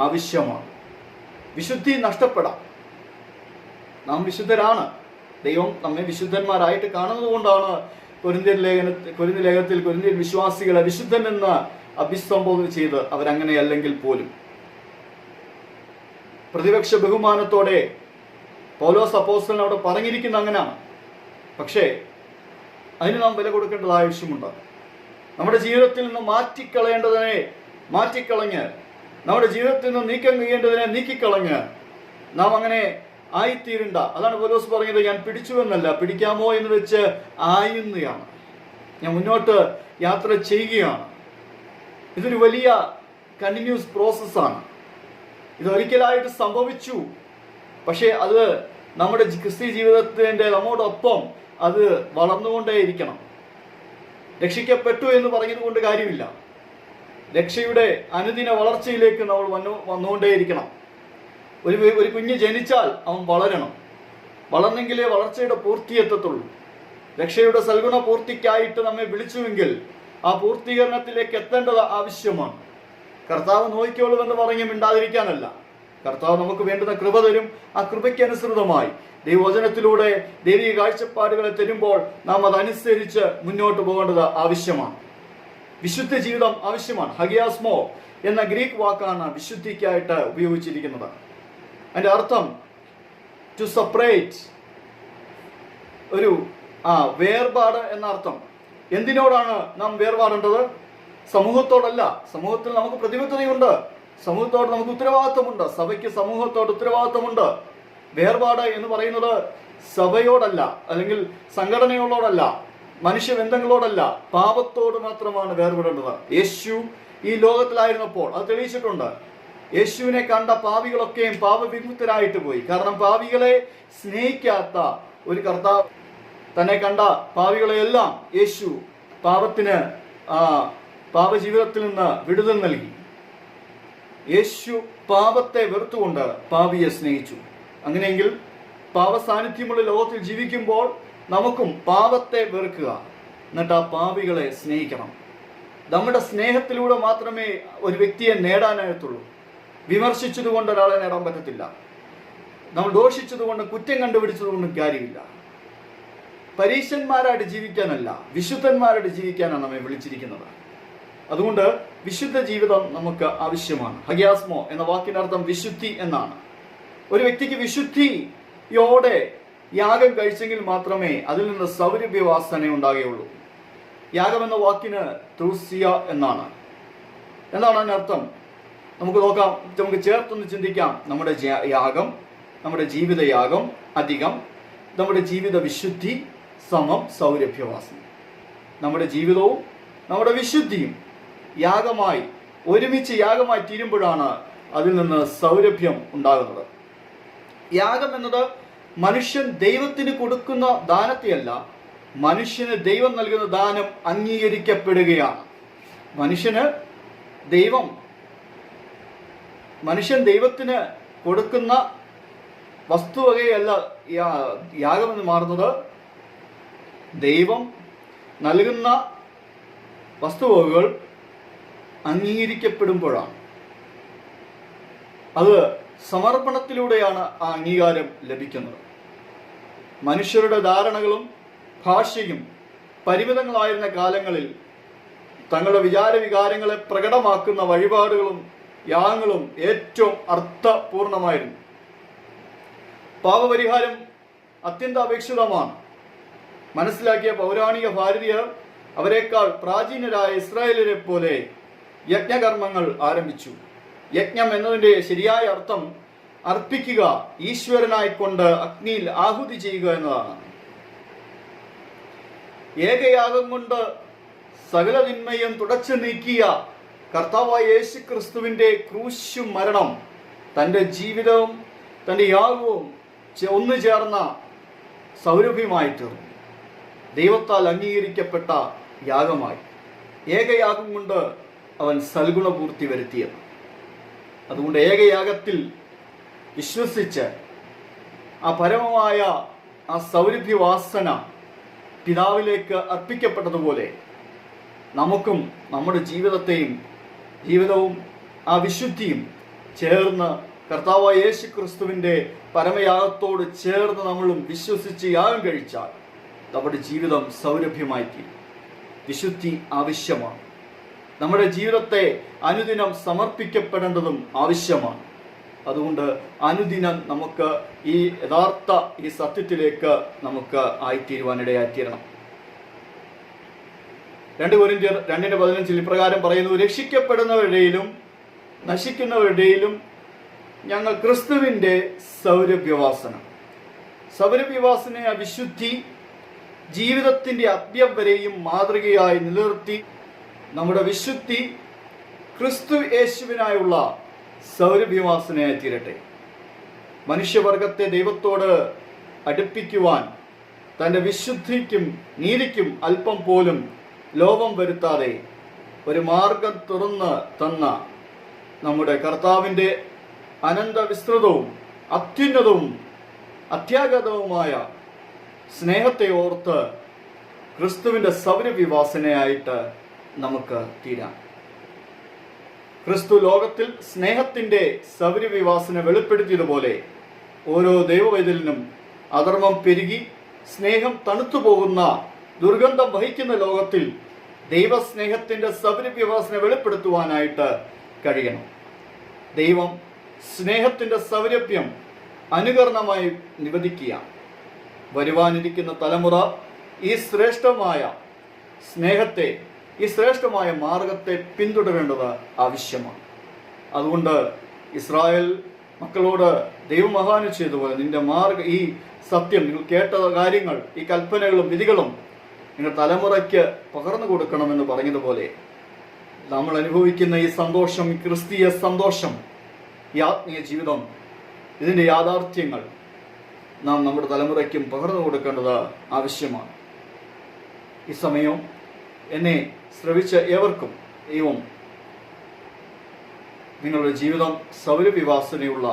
ആവശ്യമാണ്. വിശുദ്ധി നഷ്ടപ്പെടാം. നാം വിശുദ്ധരാണ്. ദൈവം നമ്മെ വിശുദ്ധന്മാരായിട്ട് കാണുന്നത് കൊണ്ടാണ് കൊരിന്ത്യൻ ലേഖനത്തിൽ കൊരിന്ത്യൻ വിശ്വാസികളെ വിശുദ്ധൻ എന്ന് അഭിസംബോധന ചെയ്ത് അവരങ്ങനെയല്ലെങ്കിൽ പോലും പ്രതിപക്ഷ ബഹുമാനത്തോടെ പൗലോസ് അപ്പോസ്തലൻ അവിടെ പറഞ്ഞിരിക്കുന്ന അങ്ങനെയാണ്. പക്ഷേ അതിന് നാം വില കൊടുക്കേണ്ടത് ആവശ്യമുണ്ട്. നമ്മുടെ ജീവിതത്തിൽ നിന്ന് മാറ്റിക്കളയേണ്ടതിനെ മാറ്റിക്കളഞ്ഞ്, നമ്മുടെ ജീവിതത്തിൽ നിന്ന് നീക്കം ചെയ്യേണ്ടതിനെ നീക്കിക്കളഞ്ഞ് നാം അങ്ങനെ ആയിത്തീരണ്ട. അതാണ് പൗലോസ് പറഞ്ഞത്, ഞാൻ പിടിച്ചുവെന്നല്ല, പിടിക്കാമോ എന്ന് വെച്ച് ആയുന്നതാണ്. ഞാൻ മുന്നോട്ട് യാത്ര ചെയ്യുകയാണ്. ഇതൊരു വലിയ കണ്ടിന്യൂസ് പ്രോസസ്സാണ്. ഇതൊരിക്കലായിട്ട് സംഭവിച്ചു. പക്ഷേ അത് നമ്മുടെ ക്രിസ്തീയ ജീവിതത്തിൻ്റെ നമ്മോടൊപ്പം അത് വളർന്നുകൊണ്ടേയിരിക്കണം. രക്ഷിക്കപ്പെട്ടു എന്ന് പറഞ്ഞത് കൊണ്ട് കാര്യമില്ല. രക്ഷയുടെ അനുദിന വളർച്ചയിലേക്ക് നമ്മൾ വന്നുകൊണ്ടേയിരിക്കണം. ഒരു കുഞ്ഞ് ജനിച്ചാൽ അവൻ വളരണം. വളർന്നെങ്കിലേ വളർച്ചയുടെ പൂർത്തിയെത്തത്തുള്ളൂ. രക്ഷയുടെ സൽഗുണ പൂർത്തിക്കായിട്ട് നമ്മെ വിളിച്ചുവെങ്കിൽ ആ പൂർത്തീകരണത്തിലേക്ക് എത്തേണ്ടത് ആവശ്യമാണ്. കർത്താവ് നോക്കിക്കോളുമെന്ന് പറഞ്ഞ് മിണ്ടാതിരിക്കാനല്ല. കർത്താവ് നമുക്ക് വേണ്ടുന്ന കൃപ തരും. ആ കൃപയ്ക്കനുസൃതമായി ദൈവവചനത്തിലൂടെ ദൈവിക കാഴ്ചപ്പാടുകളെ തരുമ്പോൾ നാം അതനുസരിച്ച് മുന്നോട്ട് പോകേണ്ടത് ആവശ്യമാണ്. വിശുദ്ധ ജീവിതം ആവശ്യമാണ്. ഹഗിയാസ്മോ എന്ന ഗ്രീക്ക് വാക്കാണ് വിശുദ്ധിക്കായിട്ട് ഉപയോഗിച്ചിരിക്കുന്നത്. അതിൻ്റെ അർത്ഥം ടു സെപ്പറേറ്റ്, ഒരു വേർപാട് എന്ന അർത്ഥം. എന്തിനോടാണ് നാം വേർപാടേണ്ടത്? സമൂഹത്തോടല്ല. സമൂഹത്തിൽ നമുക്ക് പ്രതിബദ്ധതയുണ്ട്, സമൂഹത്തോട് നമുക്ക് ഉത്തരവാദിത്വമുണ്ട്, സഭയ്ക്ക് സമൂഹത്തോട് ഉത്തരവാദിത്വമുണ്ട്. വേർപാട് എന്ന് പറയുന്നത് സഭയോടല്ല, അല്ലെങ്കിൽ സംഘടനകളോടല്ല, മനുഷ്യബന്ധങ്ങളോടല്ല, പാപത്തോട് മാത്രമാണ് വേർപെടേണ്ടത്. യേശു ഈ ലോകത്തിലായിരുന്നപ്പോൾ അത് തെളിയിച്ചിട്ടുണ്ട്. യേശുവിനെ കണ്ട പാപികളൊക്കെയും പാപവിമുക്തരായിട്ട് പോയി. കാരണം പാപികളെ സ്നേഹിക്കാത്ത ഒരു കർത്താവ് തന്നെ കണ്ട പാപികളെയെല്ലാം യേശു പാപജീവിതത്തിൽ നിന്ന് വിടുതൽ നൽകി. യേശു പാപത്തെ വെറുത്തുകൊണ്ട് പാപിയെ സ്നേഹിച്ചു. അങ്ങനെയെങ്കിൽ പാപ സാന്നിധ്യമുള്ള ലോകത്തിൽ ജീവിക്കുമ്പോൾ നമുക്കും പാപത്തെ വെറുക്കുക, എന്നിട്ട് ആ പാപികളെ സ്നേഹിക്കണം. നമ്മുടെ സ്നേഹത്തിലൂടെ മാത്രമേ ഒരു വ്യക്തിയെ നേടാനായിട്ടുള്ളൂ. വിമർശിച്ചതുകൊണ്ട് ഒരാളെ നേടാൻ പറ്റത്തില്ല. നമ്മൾ ദോഷിച്ചതുകൊണ്ട്, കുറ്റം കണ്ടുപിടിച്ചതുകൊണ്ടും കാര്യമില്ല. പരീശന്മാരായിട്ട് ജീവിക്കാനല്ല, വിശുദ്ധന്മാരായിട്ട് ജീവിക്കാനാണ് നമ്മെ വിളിച്ചിരിക്കുന്നത്. അതുകൊണ്ട് വിശുദ്ധ ജീവിതം നമുക്ക് ആവശ്യമാണ്. ഹഗിയാസ്മോ എന്ന വാക്കിനർത്ഥം വിശുദ്ധി എന്നാണ്. ഒരു വ്യക്തിക്ക് വിശുദ്ധിയോടെ യാഗം കഴിച്ചെങ്കിൽ മാത്രമേ അതിൽ നിന്ന് സൗരഭ്യവാസന ഉണ്ടാകുകയുള്ളൂ. യാഗം എന്ന വാക്കിന് ത്രൂസിയ എന്നാണ്. എന്താണ് അതിനർത്ഥം? നമുക്ക് നോക്കാം, നമുക്ക് ചേർത്തൊന്ന് ചിന്തിക്കാം. നമ്മുടെ യാഗം, നമ്മുടെ ജീവിതയാഗം അധികം നമ്മുടെ ജീവിത വിശുദ്ധി സമം സൗരഭ്യവാസന. നമ്മുടെ ജീവിതവും നമ്മുടെ വിശുദ്ധിയും യാഗമായി ഒരുമിച്ച് യാഗമായി തീരുമ്പോഴാണ് അതിൽ നിന്ന് സൗരഭ്യം ഉണ്ടാകുന്നത്. യാഗം എന്നത് മനുഷ്യൻ ദൈവത്തിന് കൊടുക്കുന്ന ദാനത്തെയല്ല, മനുഷ്യന് ദൈവം നൽകുന്ന ദാനം അംഗീകരിക്കപ്പെടുകയാണ്. മനുഷ്യൻ ദൈവത്തിന് കൊടുക്കുന്ന വസ്തുവകയല്ല യാഗമെന്ന് മാറുന്നത്. ദൈവം നൽകുന്ന വസ്തുവകകൾ അംഗീകരിക്കപ്പെടുമ്പോഴാണ്. അത് സമർപ്പണത്തിലൂടെയാണ് ആ അംഗീകാരം ലഭിക്കുന്നത്. മനുഷ്യരുടെ ധാരണകളും ഭാഷയും പരിമിതങ്ങളായിരുന്ന കാലങ്ങളിൽ തങ്ങളുടെ വിചാരവികാരങ്ങളെ പ്രകടമാക്കുന്ന വഴിപാടുകളും യാഗങ്ങളും ഏറ്റവും അർത്ഥപൂർണമായിരുന്നു. പാപപരിഹാരം അത്യന്താപേക്ഷിതമാണ്. മനസ്സിലാക്കിയ പൗരാണിക ഭാരതീയർ അവരെക്കാൾ പ്രാചീനരായ ഇസ്രായേലിനെ പോലെ യജ്ഞകർമ്മങ്ങൾ ആരംഭിച്ചു. യജ്ഞം എന്നതിൻ്റെ ശരിയായ അർത്ഥം അർപ്പിക്കുക, ഈശ്വരനായിക്കൊണ്ട് അഗ്നിയിൽ ആഹുതി ചെയ്യുക എന്നതാണ്. ഏകയാഗം കൊണ്ട് സകല തിന്മയും തുടച്ചു നീക്കിയ കർത്താവായ യേശു ക്രിസ്തുവിന്റെ ക്രൂശു മരണം തൻ്റെ ജീവിതവും തൻ്റെ യാഗവും ഒന്നു ചേർന്ന സൗരഭ്യമായി തീർന്നു. ദൈവത്താൽ അംഗീകരിക്കപ്പെട്ട യാഗമായി ഏകയാഗം കൊണ്ട് അവൻ സൽഗുണപൂർത്തി വരുത്തിയത്. അതുകൊണ്ട് ഏകയാഗത്തിൽ വിശ്വസിച്ച് ആ പരമമായ ആ സൗരഭ്യവാസന പിതാവിലേക്ക് അർപ്പിക്കപ്പെട്ടതുപോലെ നമുക്കും നമ്മുടെ ജീവിതവും ആ വിശുദ്ധിയും ചേർന്ന് കർത്താവായ യേശു ക്രിസ്തുവിൻ്റെ പരമയാഗത്തോട് ചേർന്ന് നമ്മളും വിശ്വസിച്ച് യാഗം കഴിച്ചാൽ നമ്മുടെ ജീവിതം സൗരഭ്യമായി തീരും. വിശുദ്ധി ആവശ്യമാണ്. നമ്മുടെ ജീവിതത്തെ അനുദിനം സമർപ്പിക്കപ്പെടേണ്ടതും ആവശ്യമാണ്. അതുകൊണ്ട് അനുദിനം നമുക്ക് ഈ യഥാർത്ഥ ഈ സത്യത്തിലേക്ക് നമുക്ക് ആയിത്തീരുവാനിടയായിത്തീരണം. 2 കൊരിന്ത്യർ 2:15 ഇപ്രകാരം പറയുന്നു: രക്ഷിക്കപ്പെടുന്നവരുടെയിലും നശിക്കുന്നവരുടെയിലും ഞങ്ങൾ ക്രിസ്തുവിൻ്റെ സൗരഭ്യവാസന വിശുദ്ധി ജീവിതത്തിൻ്റെ അന്ത്യം വരെയും മാതൃകയായി നിലനിർത്തി നമ്മുടെ വിശുദ്ധി ക്രിസ്തു യേശുവിനായുള്ള സൗരഭ്യവാസനയായി തീരട്ടെ. മനുഷ്യവർഗത്തെ ദൈവത്തോട് അടുപ്പിക്കുവാൻ തൻ്റെ വിശുദ്ധിക്കും നീതിക്കും അല്പം പോലും ലോപം വരുത്താതെ ഒരു മാർഗം തുറന്ന് തന്ന നമ്മുടെ കർത്താവിൻ്റെ അനന്തവിസ്തൃതവും അത്യുന്നതവും അത്യാഗതവുമായ സ്നേഹത്തെ ഓർത്ത് ക്രിസ്തുവിൻ്റെ സൗരഭ്യവാസനയായിട്ട് നമുക്ക് തീരാം. ക്രിസ്തു ലോകത്തിൽ സ്നേഹത്തിൻ്റെ സൗരഭ്യവാസന വെളിപ്പെടുത്തിയതുപോലെ ഓരോ ദൈവവൈതലിനും അധർമ്മം പെരുകി സ്നേഹം തണുത്തുപോകുന്ന ദുർഗന്ധം വഹിക്കുന്ന ലോകത്തിൽ ദൈവസ്നേഹത്തിൻ്റെ സൗരഭ്യവാസന വെളിപ്പെടുത്തുവാനായിട്ട് കഴിയണം. ദൈവം സ്നേഹത്തിൻ്റെ സൗരഭ്യം അനുകരണമായി നിവേദിക്കുക. വരുവാനിരിക്കുന്ന തലമുറ ഈ ശ്രേഷ്ഠമായ സ്നേഹത്തെ, ഈ ശ്രേഷ്ഠമായ മാർഗത്തെ പിന്തുടരേണ്ടത് ആവശ്യമാണ്. അതുകൊണ്ട് ഇസ്രായേൽ മക്കളോട് ദൈവമഹാനം ചെയ്തതുപോലെ നിന്റെ ഈ സത്യം, നിങ്ങൾ കേട്ട കാര്യങ്ങൾ, ഈ കൽപ്പനകളും വിധികളും നിങ്ങൾ തലമുറയ്ക്ക് പകർന്നു കൊടുക്കണമെന്ന് പറഞ്ഞതുപോലെ നമ്മൾ അനുഭവിക്കുന്ന ഈ സന്തോഷം, ഈ ക്രിസ്തീയ സന്തോഷം, ഈ ആത്മീയ ജീവിതം, ഇതിൻ്റെ യാഥാർത്ഥ്യങ്ങൾ നാം നമ്മുടെ തലമുറയ്ക്കും പകർന്നു കൊടുക്കേണ്ടത് ആവശ്യമാണ്. ഈ സമയം എന്നെ ശ്രവിച്ച ഏവർക്കും ദൈവം നിങ്ങളുടെ ജീവിതം സൗരഭ്യവാസനയുള്ള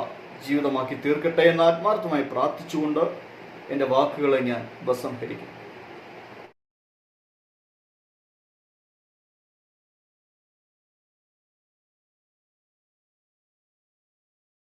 ജീവിതമാക്കി തീർക്കട്ടെ എന്ന് ആത്മാർത്ഥമായി പ്രാർത്ഥിച്ചുകൊണ്ട് എൻ്റെ വാക്കുകളെ ഞാൻ ഉപസംഹരിക്കും.